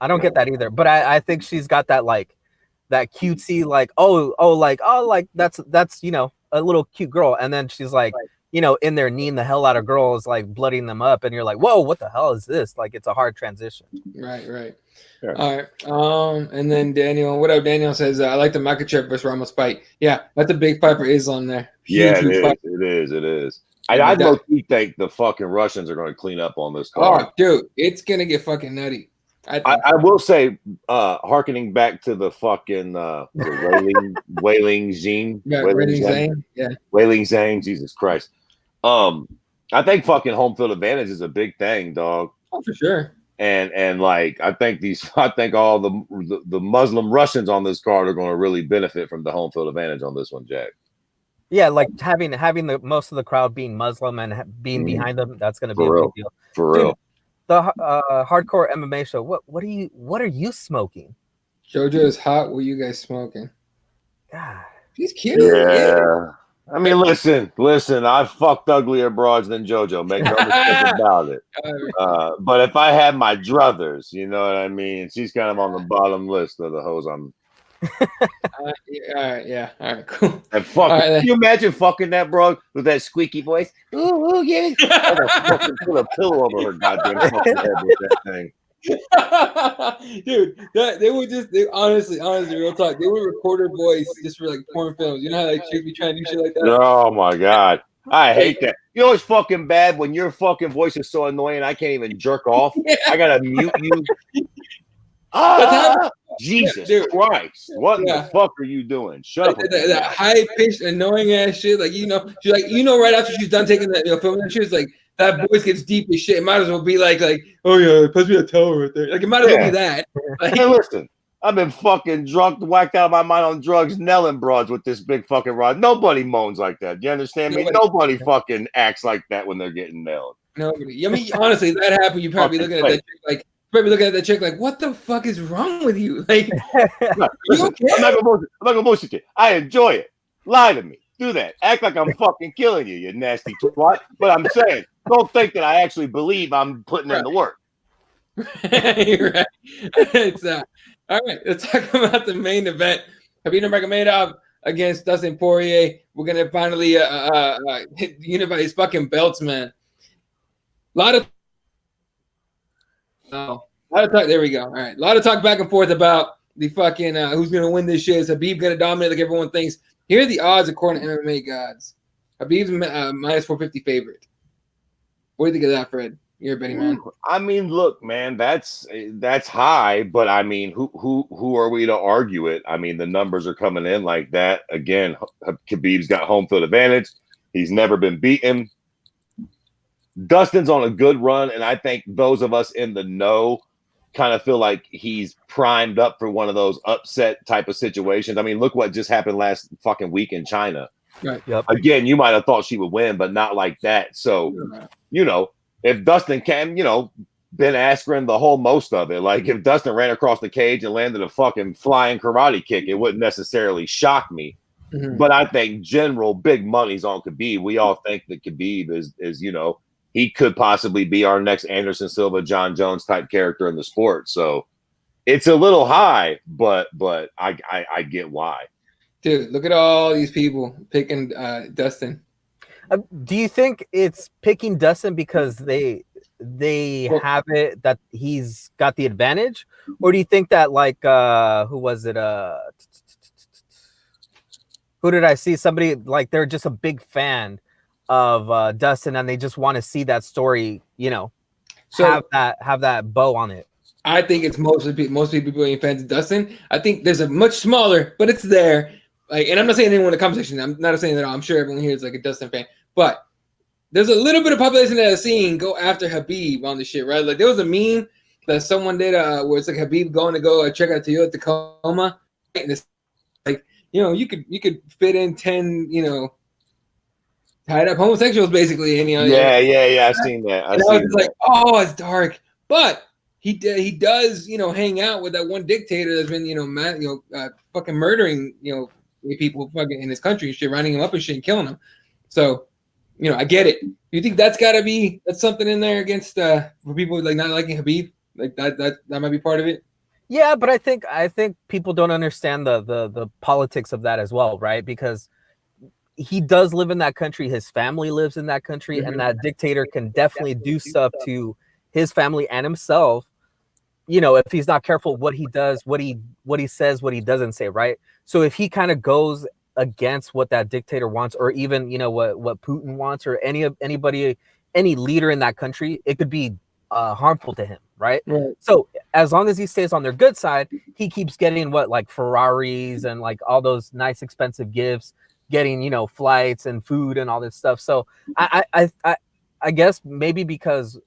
don't get that either. But I think she's got that like that cutesy like that's a little cute girl, and then she's like in there kneeing the hell out of girls, like blooding them up, and you're like, whoa, what the hell is this? Like it's a hard transition. Right. Sure. All right. And then Daniel, what up? Daniel says I like the Makachev versus Ramos fight. Yeah, that's a big fight for Islam there. Huge it is. I don't think the fucking Russians are going to clean up on this card. Oh, dude, it's gonna get fucking nutty. I will say, harkening back to the fucking Wailing Zhang. Wailing Zhang, Jesus Christ. I think fucking home field advantage is a big thing, dog. Oh, for sure. And like I think all the Muslim Russians on this card are going to really benefit from the home field advantage on this one, Jack. Yeah, like having the most of the crowd being Muslim and being behind them, that's going to be a big deal. For real. The hardcore MMA show. What are you smoking? JoJo is hot. What you guys smoking? God. She's cute. Yeah. I mean, listen. I've fucked uglier broads than JoJo. Make no mistake about it. But if I had my druthers, you know what I mean? She's kind of on the bottom list of the hoes I'm. All right, cool. And can you imagine fucking that broad with that squeaky voice? Ooh, yeah. I gotta fucking put a pillow over her goddamn fucking head with that thing. Dude, they would honestly, real talk. They would record her voice just for like porn films. You know how like chicks be trying to do shit like that? Oh my god. I hate that. You know it's fucking bad when your fucking voice is so annoying I can't even jerk off. Yeah. I gotta mute you. Jesus Christ. What the fuck are you doing? Shut up. That high-pitched, annoying ass shit. Like, she's like, right after she's done taking that film, and she was like, that voice gets deep as shit. It might as well be like, oh yeah, pass me a towel right there. Like, it might as well be that. Like, hey, listen, I've been fucking drunk, whacked out of my mind on drugs, nailing broads with this big fucking rod. Nobody moans like that. You understand me? Nobody fucking acts like that when they're getting nailed. Nobody. I mean, honestly, if that happened, you'd probably be looking at that chick like, what the fuck is wrong with you? Like, listen, okay? I'm not gonna bullshit you. I enjoy it. Lie to me. Do that. Act like I'm fucking killing you, you nasty twat. But I'm saying, don't think that I actually believe I'm putting in the work. You're right. It's all right. Let's talk about the main event. Khabib Nurmagomedov against Dustin Poirier. We're gonna finally unify his fucking belts, man. A lot of talk. There we go. All right. A lot of talk back and forth about the fucking who's going to win this shit. Is Khabib going to dominate like everyone thinks? Here are the odds according to MMA gods. Khabib's minus 450 favorite. What do you think of that, Fred? You're a betting man. I mean, look, man, that's high, but I mean, who are we to argue it? I mean, the numbers are coming in like that. Again, Khabib's got home field advantage. He's never been beaten. Dustin's on a good run, and I think those of us in the know kind of feel like he's primed up for one of those upset type of situations. I mean, look what just happened last fucking week in China. Right. Yep. Again, you might have thought she would win, but not like that. So, if Dustin can, Ben Askren, the whole most of it. Like, if Dustin ran across the cage and landed a fucking flying karate kick, it wouldn't necessarily shock me. Mm-hmm. But I think general big money's on Khabib. We all think that Khabib is he could possibly be our next Anderson Silva, John Jones type character in the sport. So it's a little high, but I get why. Dude, look at all these people picking Dustin. Do you think it's picking Dustin because they have it that he's got the advantage, or do you think that like who was it? Who did I see? Somebody like they're just a big fan of Dustin and they just want to see that story, have that bow on it. I think it's mostly people being fans of Dustin. I think there's a much smaller, but it's there. Like, and I'm not saying anyone in the conversation. I'm not saying that I'm sure everyone here is like a Dustin fan, but there's a little bit of population that has seen go after Khabib on this shit, right? Like there was a meme that someone did where it's like Khabib going to go check out Toyota Tacoma, and it's like you could fit in 10 tied up homosexuals basically, and I've seen that. I was like, oh, it's dark, but he does hang out with that one dictator that's been fucking murdering people fucking in his country and shit, rounding him up and shit and killing him. So I get it. You think that's something in there against for people like not liking Khabib, like that might be part of it. Yeah, but I think people don't understand the politics of that as well, right? Because he does live in that country. His family lives in that country, and that dictator can definitely do stuff to his family and himself. If he's not careful, what he does, what he says, what he doesn't say, right? So if he kind of goes against what that dictator wants, or even what Putin wants, or any leader in that country, it could be harmful to him, right? So as long as he stays on their good side, he keeps getting like Ferraris and like all those nice expensive gifts, getting flights and food and all this stuff. So I guess maybe because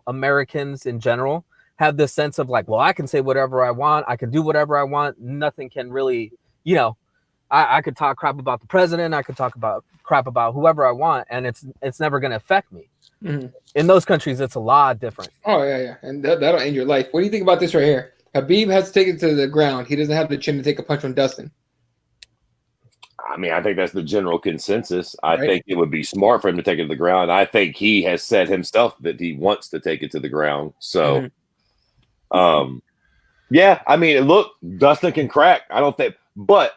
Americans in general have this sense of like, well, I can say whatever I want, I can do whatever I want, nothing can really I could talk crap about the president, I could talk about crap about whoever I want, and it's never going to affect me. In those countries it's a lot different. Oh yeah, and that'll end your life. What do you think about this right here? Khabib has to take it to the ground. He doesn't have the chin to take a punch from Dustin. I mean, I think that's the general consensus. I think it would be smart for him to take it to the ground. I think he has said himself that he wants to take it to the ground. So, yeah, I mean, look, Dustin can crack. I don't think, but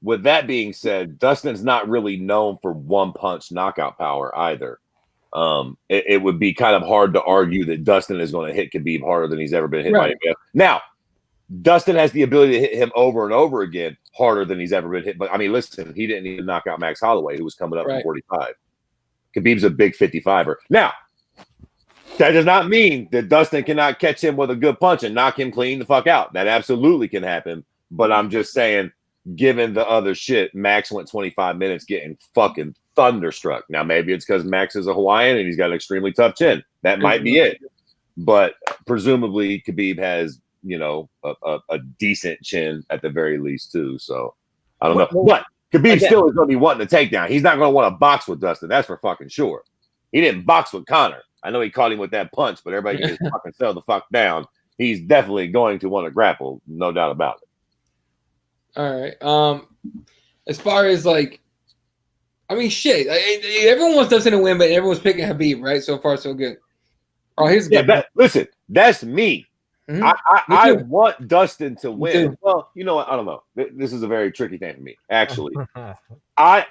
with that being said, Dustin's not really known for one punch knockout power either. It would be kind of hard to argue that Dustin is going to hit Khabib harder than he's ever been hit by anybody. Now, Dustin has the ability to hit him over and over again harder than he's ever been hit. But I mean, listen, he didn't even knock out Max Holloway, who was coming up from 45. Khabib's a big 55er. Now, that does not mean that Dustin cannot catch him with a good punch and knock him clean the fuck out. That absolutely can happen. But I'm just saying, given the other shit, Max went 25 minutes getting fucking thunderstruck. Now, maybe it's because Max is a Hawaiian and he's got an extremely tough chin. That might be it. But presumably, Khabib has, you know, a decent chin at the very least too. So I don't know. But Khabib still is going to be wanting a takedown. He's not going to want to box with Dustin. That's for fucking sure. He didn't box with Conor. I know he caught him with that punch, but everybody can just fucking settle the fuck down. He's definitely going to want to grapple, no doubt about it. All right. As far as like, I mean, shit. Everyone wants Dustin to win, but everyone's picking Khabib, right? So far, so good. Oh, here's listen. That's me. Mm-hmm. I want Dustin to win. Well, you know what? I don't know. This is a very tricky thing for me, actually. I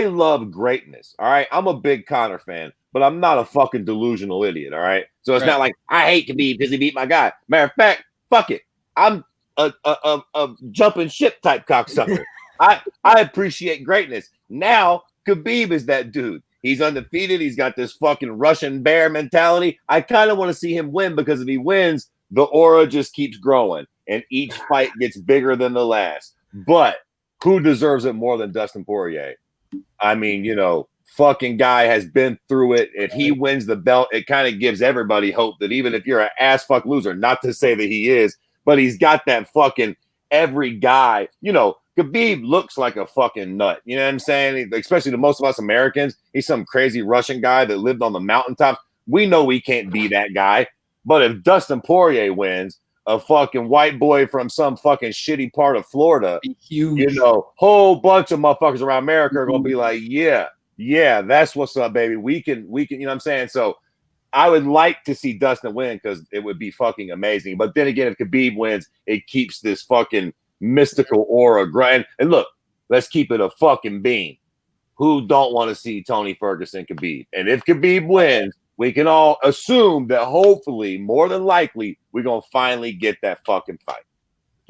love greatness. All right. I'm a big Conor fan, but I'm not a fucking delusional idiot. All right. So it's not like I hate Khabib because he beat my guy. Matter of fact, fuck it. I'm a jumping ship type cocksucker. I appreciate greatness. Now Khabib is that dude. He's undefeated. He's got this fucking Russian bear mentality. I kind of want to see him win because if he wins, the aura just keeps growing and each fight gets bigger than the last. But who deserves it more than Dustin Poirier? I mean, you know, fucking guy has been through it. If he wins the belt, it kind of gives everybody hope that even if you're an ass fuck loser, not to say that he is, but he's got that fucking every guy, you know, Khabib looks like a fucking nut. You know what I'm saying? Especially to most of us Americans. He's some crazy Russian guy that lived on the mountaintops. We know we can't be that guy. But if Dustin Poirier wins, a fucking white boy from some fucking shitty part of Florida, you know, whole bunch of motherfuckers around America are gonna be like, yeah, that's what's up, baby. We can, you know what I'm saying? So I would like to see Dustin win because it would be fucking amazing. But then again, if Khabib wins, it keeps this fucking mystical aura growing. And look, let's keep it a fucking bean. Who don't want to see Tony Ferguson Khabib? And if Khabib wins, we can all assume that hopefully, more than likely, we're going to finally get that fucking fight.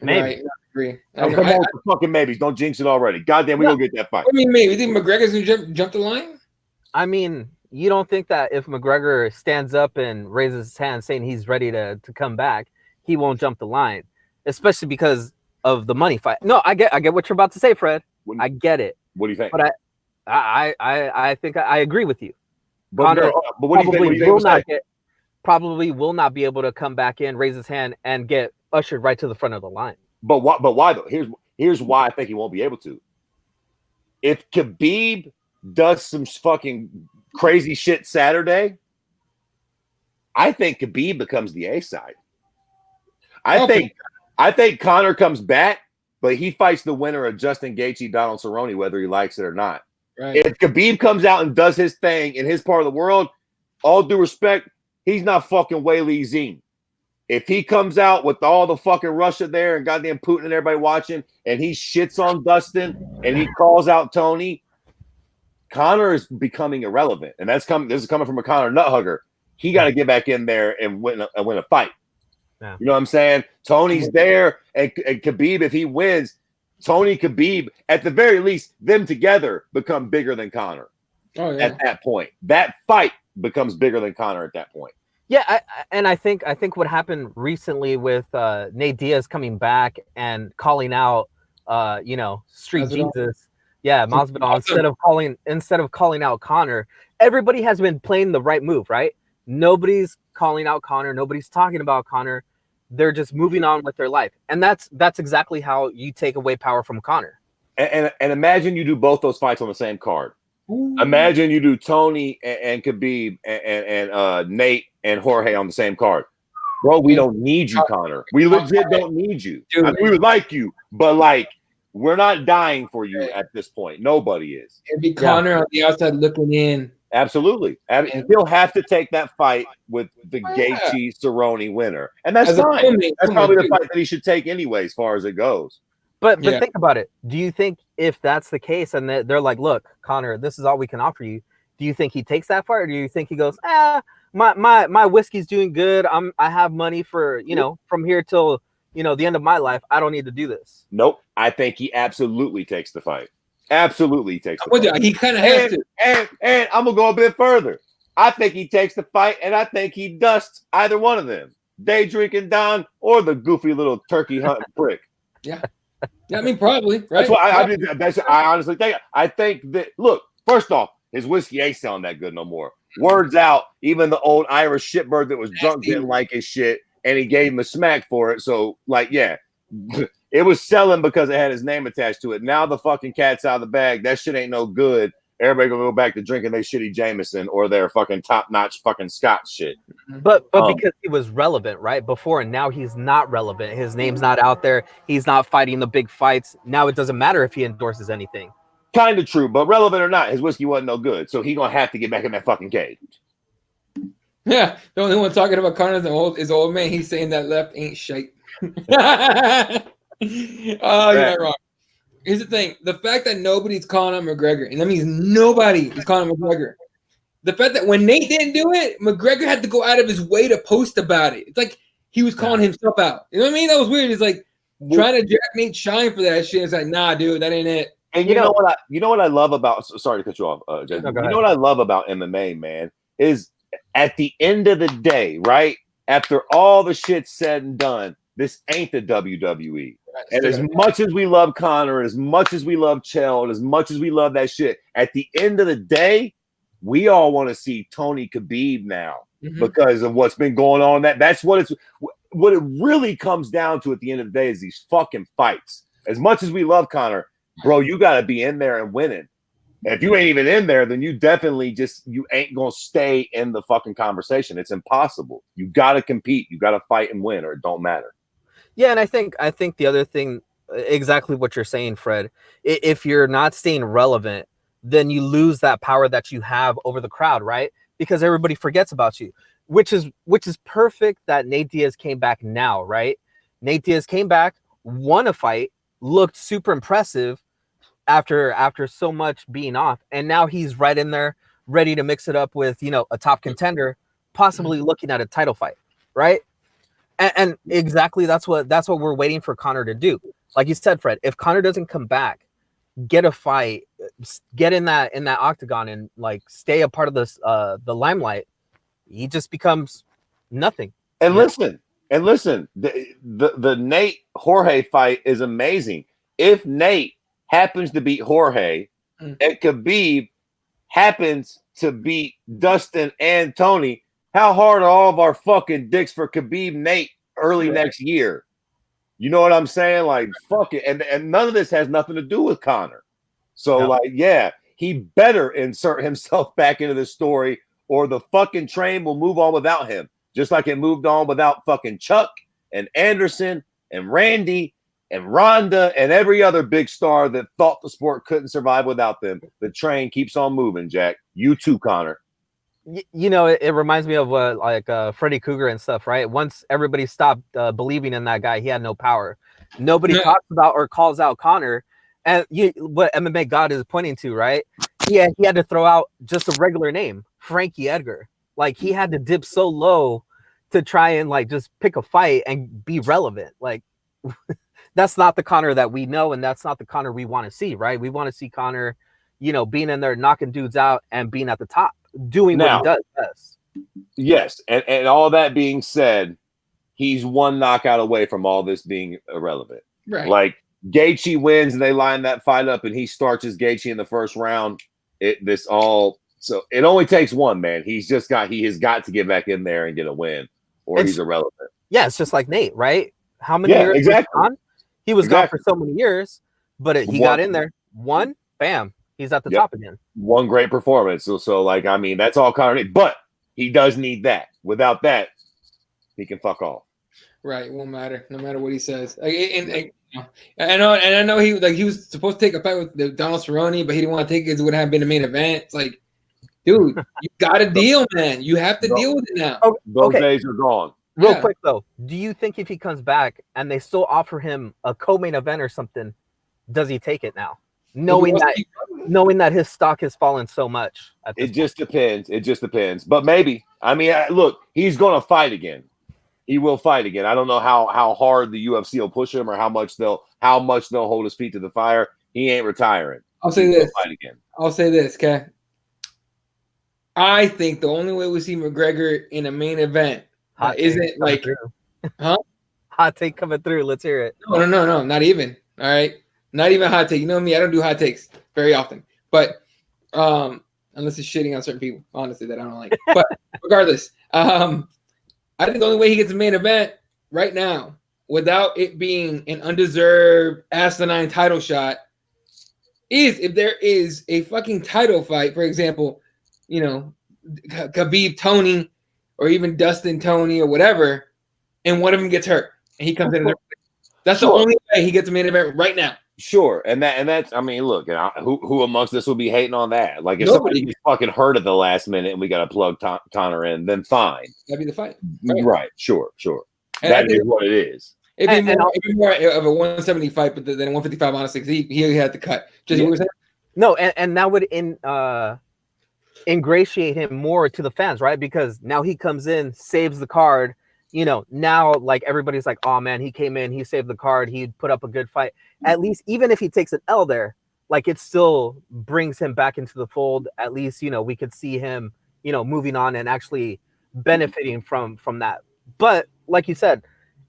Maybe. Right. I agree. Come on with the fucking maybes. Don't jinx it already. Goddamn, we're going to get that fight. What do you mean, maybe? You think McGregor's going to jump the line? I mean, you don't think that if McGregor stands up and raises his hand saying he's ready to come back, he won't jump the line, especially because of the money fight. No, I get what you're about to say, Fred. I get it. What do you think? But I think I agree with you. But what do you think? Probably will not be able to come back in, raise his hand, and get ushered right to the front of the line. But why though? Here's why I think he won't be able to. If Khabib does some fucking crazy shit Saturday, I think Khabib becomes the A side. I think Conor comes back, but he fights the winner of Justin Gaethje, Donald Cerrone, whether he likes it or not. Right. If Khabib comes out and does his thing in his part of the world, all due respect, he's not fucking Weili Zine. If he comes out with all the fucking Russia there and goddamn Putin and everybody watching, and he shits on Dustin and he calls out Tony, Conor is becoming irrelevant. And this is coming from a Conor nut hugger. He got to get back in there and win a fight. Yeah. You know what I'm saying? Tony's there, and Khabib, if he wins, Tony, Khabib, at the very least, them together become bigger than Conor. Oh, yeah. At that point, that fight becomes bigger than Conor at that point. Yeah, I think what happened recently with Nate Diaz coming back and calling out, Street Jesus, Masvidal, instead of calling out Conor, everybody has been playing the right move, right? Nobody's calling out Conor, nobody's talking about Conor. They're just moving on with their life, and that's exactly how you take away power from Conor. And imagine you do both those fights on the same card. Ooh. Imagine you do Tony and Khabib and Nate and Jorge on the same card. Bro, we don't need you, Connor. We legit don't need you. Dude. I mean, we would like you, but like, we're not dying for you at this point. Nobody is. It'd be Connor on the outside looking in. Absolutely. He'll have to take that fight with the Gaethje Cerrone winner. And that's fine. That's probably the fight that he should take anyway, as far as it goes. But think about it. Do you think if that's the case and they're like, look, Connor, this is all we can offer you, do you think he takes that fight, or do you think he goes, my whiskey's doing good. I have money for, from here till, the end of my life. I don't need to do this. Nope. I think he absolutely takes the fight. Absolutely takes the fight. He kind of has to. And I'm going to go a bit further. I think he takes the fight, and I think he dusts either one of them. Day drinking Don or the goofy little turkey hunting prick. Yeah. I mean, probably. Right? That's why I honestly think. I think that, look, first off, his whiskey ain't sound that good no more. Words out, even the old Irish shitbird that was drunk didn't like his shit, and he gave him a smack for it. So, like, yeah, it was selling because it had his name attached to it. Now the fucking cat's out of the bag. That shit ain't no good. Everybody gonna go back to drinking their shitty Jameson or their fucking top-notch fucking Scotch shit. But because he was relevant, right? Before, and now he's not relevant. His name's not out there. He's not fighting the big fights. Now it doesn't matter if he endorses anything. Kind of true, but relevant or not, his whiskey wasn't no good. So he gonna have to get back in that fucking cage. Yeah, the only one talking about Conor is old man. He's saying that left ain't shite. Oh, you're not wrong. Here's the thing: the fact that nobody's calling him McGregor, and that means nobody is calling him McGregor. The fact that when Nate didn't do it, McGregor had to go out of his way to post about it. It's like he was calling himself out. You know what I mean? That was weird. He's like trying to jack Nate shine for that shit. It's like, nah, dude, that ain't it. And you know what I love about, sorry to cut you off, Jay. You know what I love about MMA, man, is at the end of the day, right? After all the shit's said and done, this ain't the WWE. And as much as we love Conor, and as much as we love Chael, and as much as we love that shit, at the end of the day, we all want to see Tony Khabib now because of what's been going on. That's what it really comes down to at the end of the day is these fucking fights. As much as we love Conor, bro, you got to be in there and winning. And if you ain't even in there, then you definitely you ain't going to stay in the fucking conversation. It's impossible. You got to compete. You got to fight and win or it don't matter. Yeah, and I think the other thing, exactly what you're saying, Fred, if you're not staying relevant, then you lose that power that you have over the crowd, right? Because everybody forgets about you, which is perfect that Nate Diaz came back now, right? Nate Diaz came back, won a fight, looked super impressive after so much being off, and now he's right in there, ready to mix it up with, a top contender, possibly looking at a title fight, right? And exactly that's what we're waiting for Conor to do. Like you said, Fred, if Conor doesn't come back, get a fight, get in that octagon and like stay a part of this the limelight, he just becomes nothing. And listen, the Nate Jorge fight is amazing. If Nate happens to beat Jorge and Khabib happens to beat Dustin and Tony, how hard are all of our fucking dicks for Khabib Nate early next year? You know what I'm saying? Like, fuck it. And none of this has nothing to do with Conor. So, he better insert himself back into the story or the fucking train will move on without him. Just like it moved on without fucking Chuck and Anderson and Randy and Ronda and every other big star that thought the sport couldn't survive without them. The train keeps on moving, Jack. You too, Conor. It reminds me of Freddy Cougar and stuff, right? Once everybody stopped believing in that guy, he had no power. Nobody talks about or calls out Conor. And what MMA God is pointing to, right? He had to throw out just a regular name, Frankie Edgar. Like, he had to dip so low to try and like just pick a fight and be relevant. Like, that's not the Conor that we know, and that's not the Conor we want to see, right? We want to see Conor, being in there, knocking dudes out and being at the top, doing what he does best. Yes, and all that being said, he's one knockout away from all this being irrelevant. Right. Like, Gaethje wins and they line that fight up and he starches Gaethje in the first round. So it only takes one, man. He has got to get back in there and get a win, or he's irrelevant. Yeah, it's just like Nate, right? How many years exactly. was gone? He was gone for so many years, but he got in there. One, bam, he's at the top again. One great performance. So like, I mean, that's all Conor needs. But he does need that. Without that, he can fuck off. Right, it won't matter, no matter what he says. I know he was supposed to take a fight with Donald Cerrone, but he didn't want to take it because it would have been the main event. It's like, dude, you got to deal, man. You have to deal with it now. Those days are gone. Real quick though, do you think if he comes back and they still offer him a co-main event or something, does he take it now, knowing that his stock has fallen so much? It just depends. It just depends. But maybe. I mean, look, he's gonna fight again. He will fight again. I don't know how hard the UFC will push him or how much they'll hold his feet to the fire. He ain't retiring. I'll say this. I'll say this, okay? I think the only way we see McGregor in a main event isn't like, huh? Hot take coming through. Let's hear it. No, not even. All right, not even hot take. You know me, I don't do hot takes very often, but unless it's shitting on certain people, honestly, that I don't like. But regardless, I think the only way he gets a main event right now, without it being an undeserved asinine title shot, is if there is a fucking title fight. For example, Khabib Tony, or even Dustin Tony, or whatever, and one of them gets hurt, and he comes in. That's the only way he gets a main event right now. Sure, and that's. I mean, look, who amongst us will be hating on that? Like, if somebody gets fucking hurt at the last minute and we got to plug Connor in, then fine. That'd be the fight, right? Sure. And that is what it is. It'd be more of a 170 fight, but then a 155, honestly, because he had to cut. Just what was that? No, and that would ingratiate him more to the fans, right? Because now he comes in, saves the card. Now like everybody's like, oh man, he came in, he saved the card, he put up a good fight. At least, even if he takes an L there, like it still brings him back into the fold. At least, we could see him, moving on and actually benefiting from that. But like you said,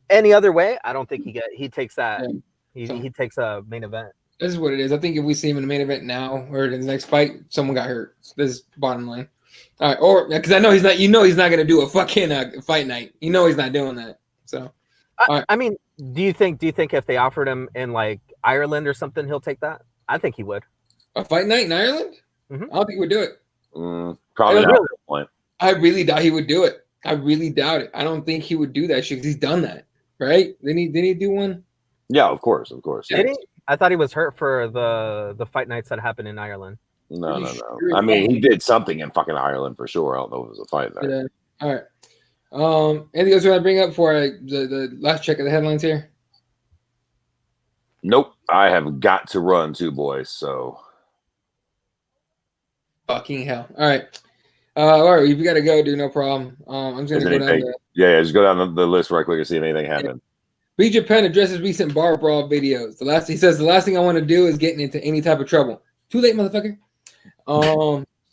any other way, I don't think he takes that. He takes a main event. This is what it is. I think if we see him in the main event now or in the next fight, someone got hurt. This is bottom line. All right, or because I know he's not. He's not gonna do a fucking fight night. He's not doing that. So, I mean, do you think if they offered him in like Ireland or something, he'll take that? I think he would. A fight night in Ireland? Mm-hmm. I don't think he would do it. Probably not at this point. I really doubt he would do it. I really doubt it. I don't think he would do that shit because he's done that, right? Didn't he do one? Yeah, of course. Did he? I thought he was hurt for the fight nights that happened in Ireland. No. I mean, he did something in fucking Ireland for sure. I don't know if it was a fight night. Yeah. All right. Anything else you want to bring up for the last check of the headlines here? Nope. I have got to run too, boys. So. Fucking hell. All right. All right. If you got to go, dude, no problem. I'm just going to go down just go down the list right quick and see if anything happened. BJ Penn addresses recent bar brawl videos. He says the last thing I want to do is getting into any type of trouble. Too late, motherfucker.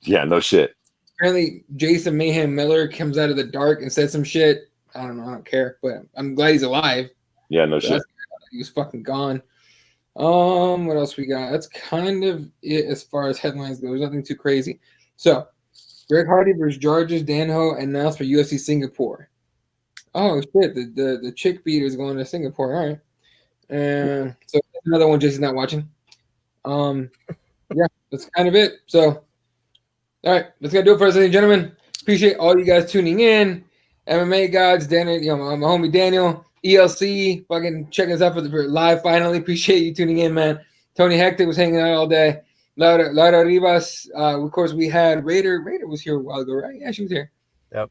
Yeah, no shit. Apparently, Jason Mayhem Miller comes out of the dark and said some shit. I don't know. I don't care, but I'm glad he's alive. Yeah, no shit. He was fucking gone. What else we got? That's kind of it as far as headlines go. There's nothing too crazy. So, Greg Hardy versus Georges Danho announced for UFC Singapore. Oh shit! The chick beater is going to Singapore. All right, and so another one Jason's not watching. Yeah, that's kind of it. So, all right, that's gonna do it for us, ladies and gentlemen. Appreciate all you guys tuning in. MMA gods, Daniel, my homie Daniel, ELC, fucking checking us out for live. Finally, appreciate you tuning in, man. Tony Hector was hanging out all day. Laura Rivas. Of course, we had Raider. Raider was here a while ago, right? Yeah, she was here. Yep.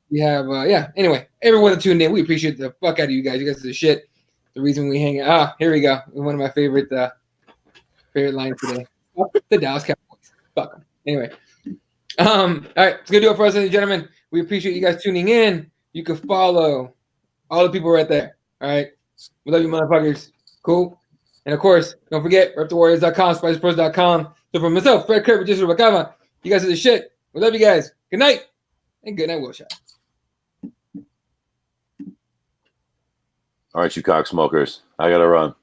We have, anyway, everyone that tuned in, we appreciate the fuck out of you guys. You guys are the shit. The reason we hang out. Here we go. One of my favorite lines today. Fuck the Dallas Cowboys. Fuck them. Anyway. All right. It's going to do it for us, ladies and gentlemen. We appreciate you guys tuning in. You can follow all the people right there. All right. We love you, motherfuckers. Cool. And, of course, don't forget, repthewarriors.com, spicepros.com. So for myself, Fred Kirby, Just Bakava, you guys are the shit. We love you guys. Good night. And good night, Wilshire. All right, you cock smokers. I got to run.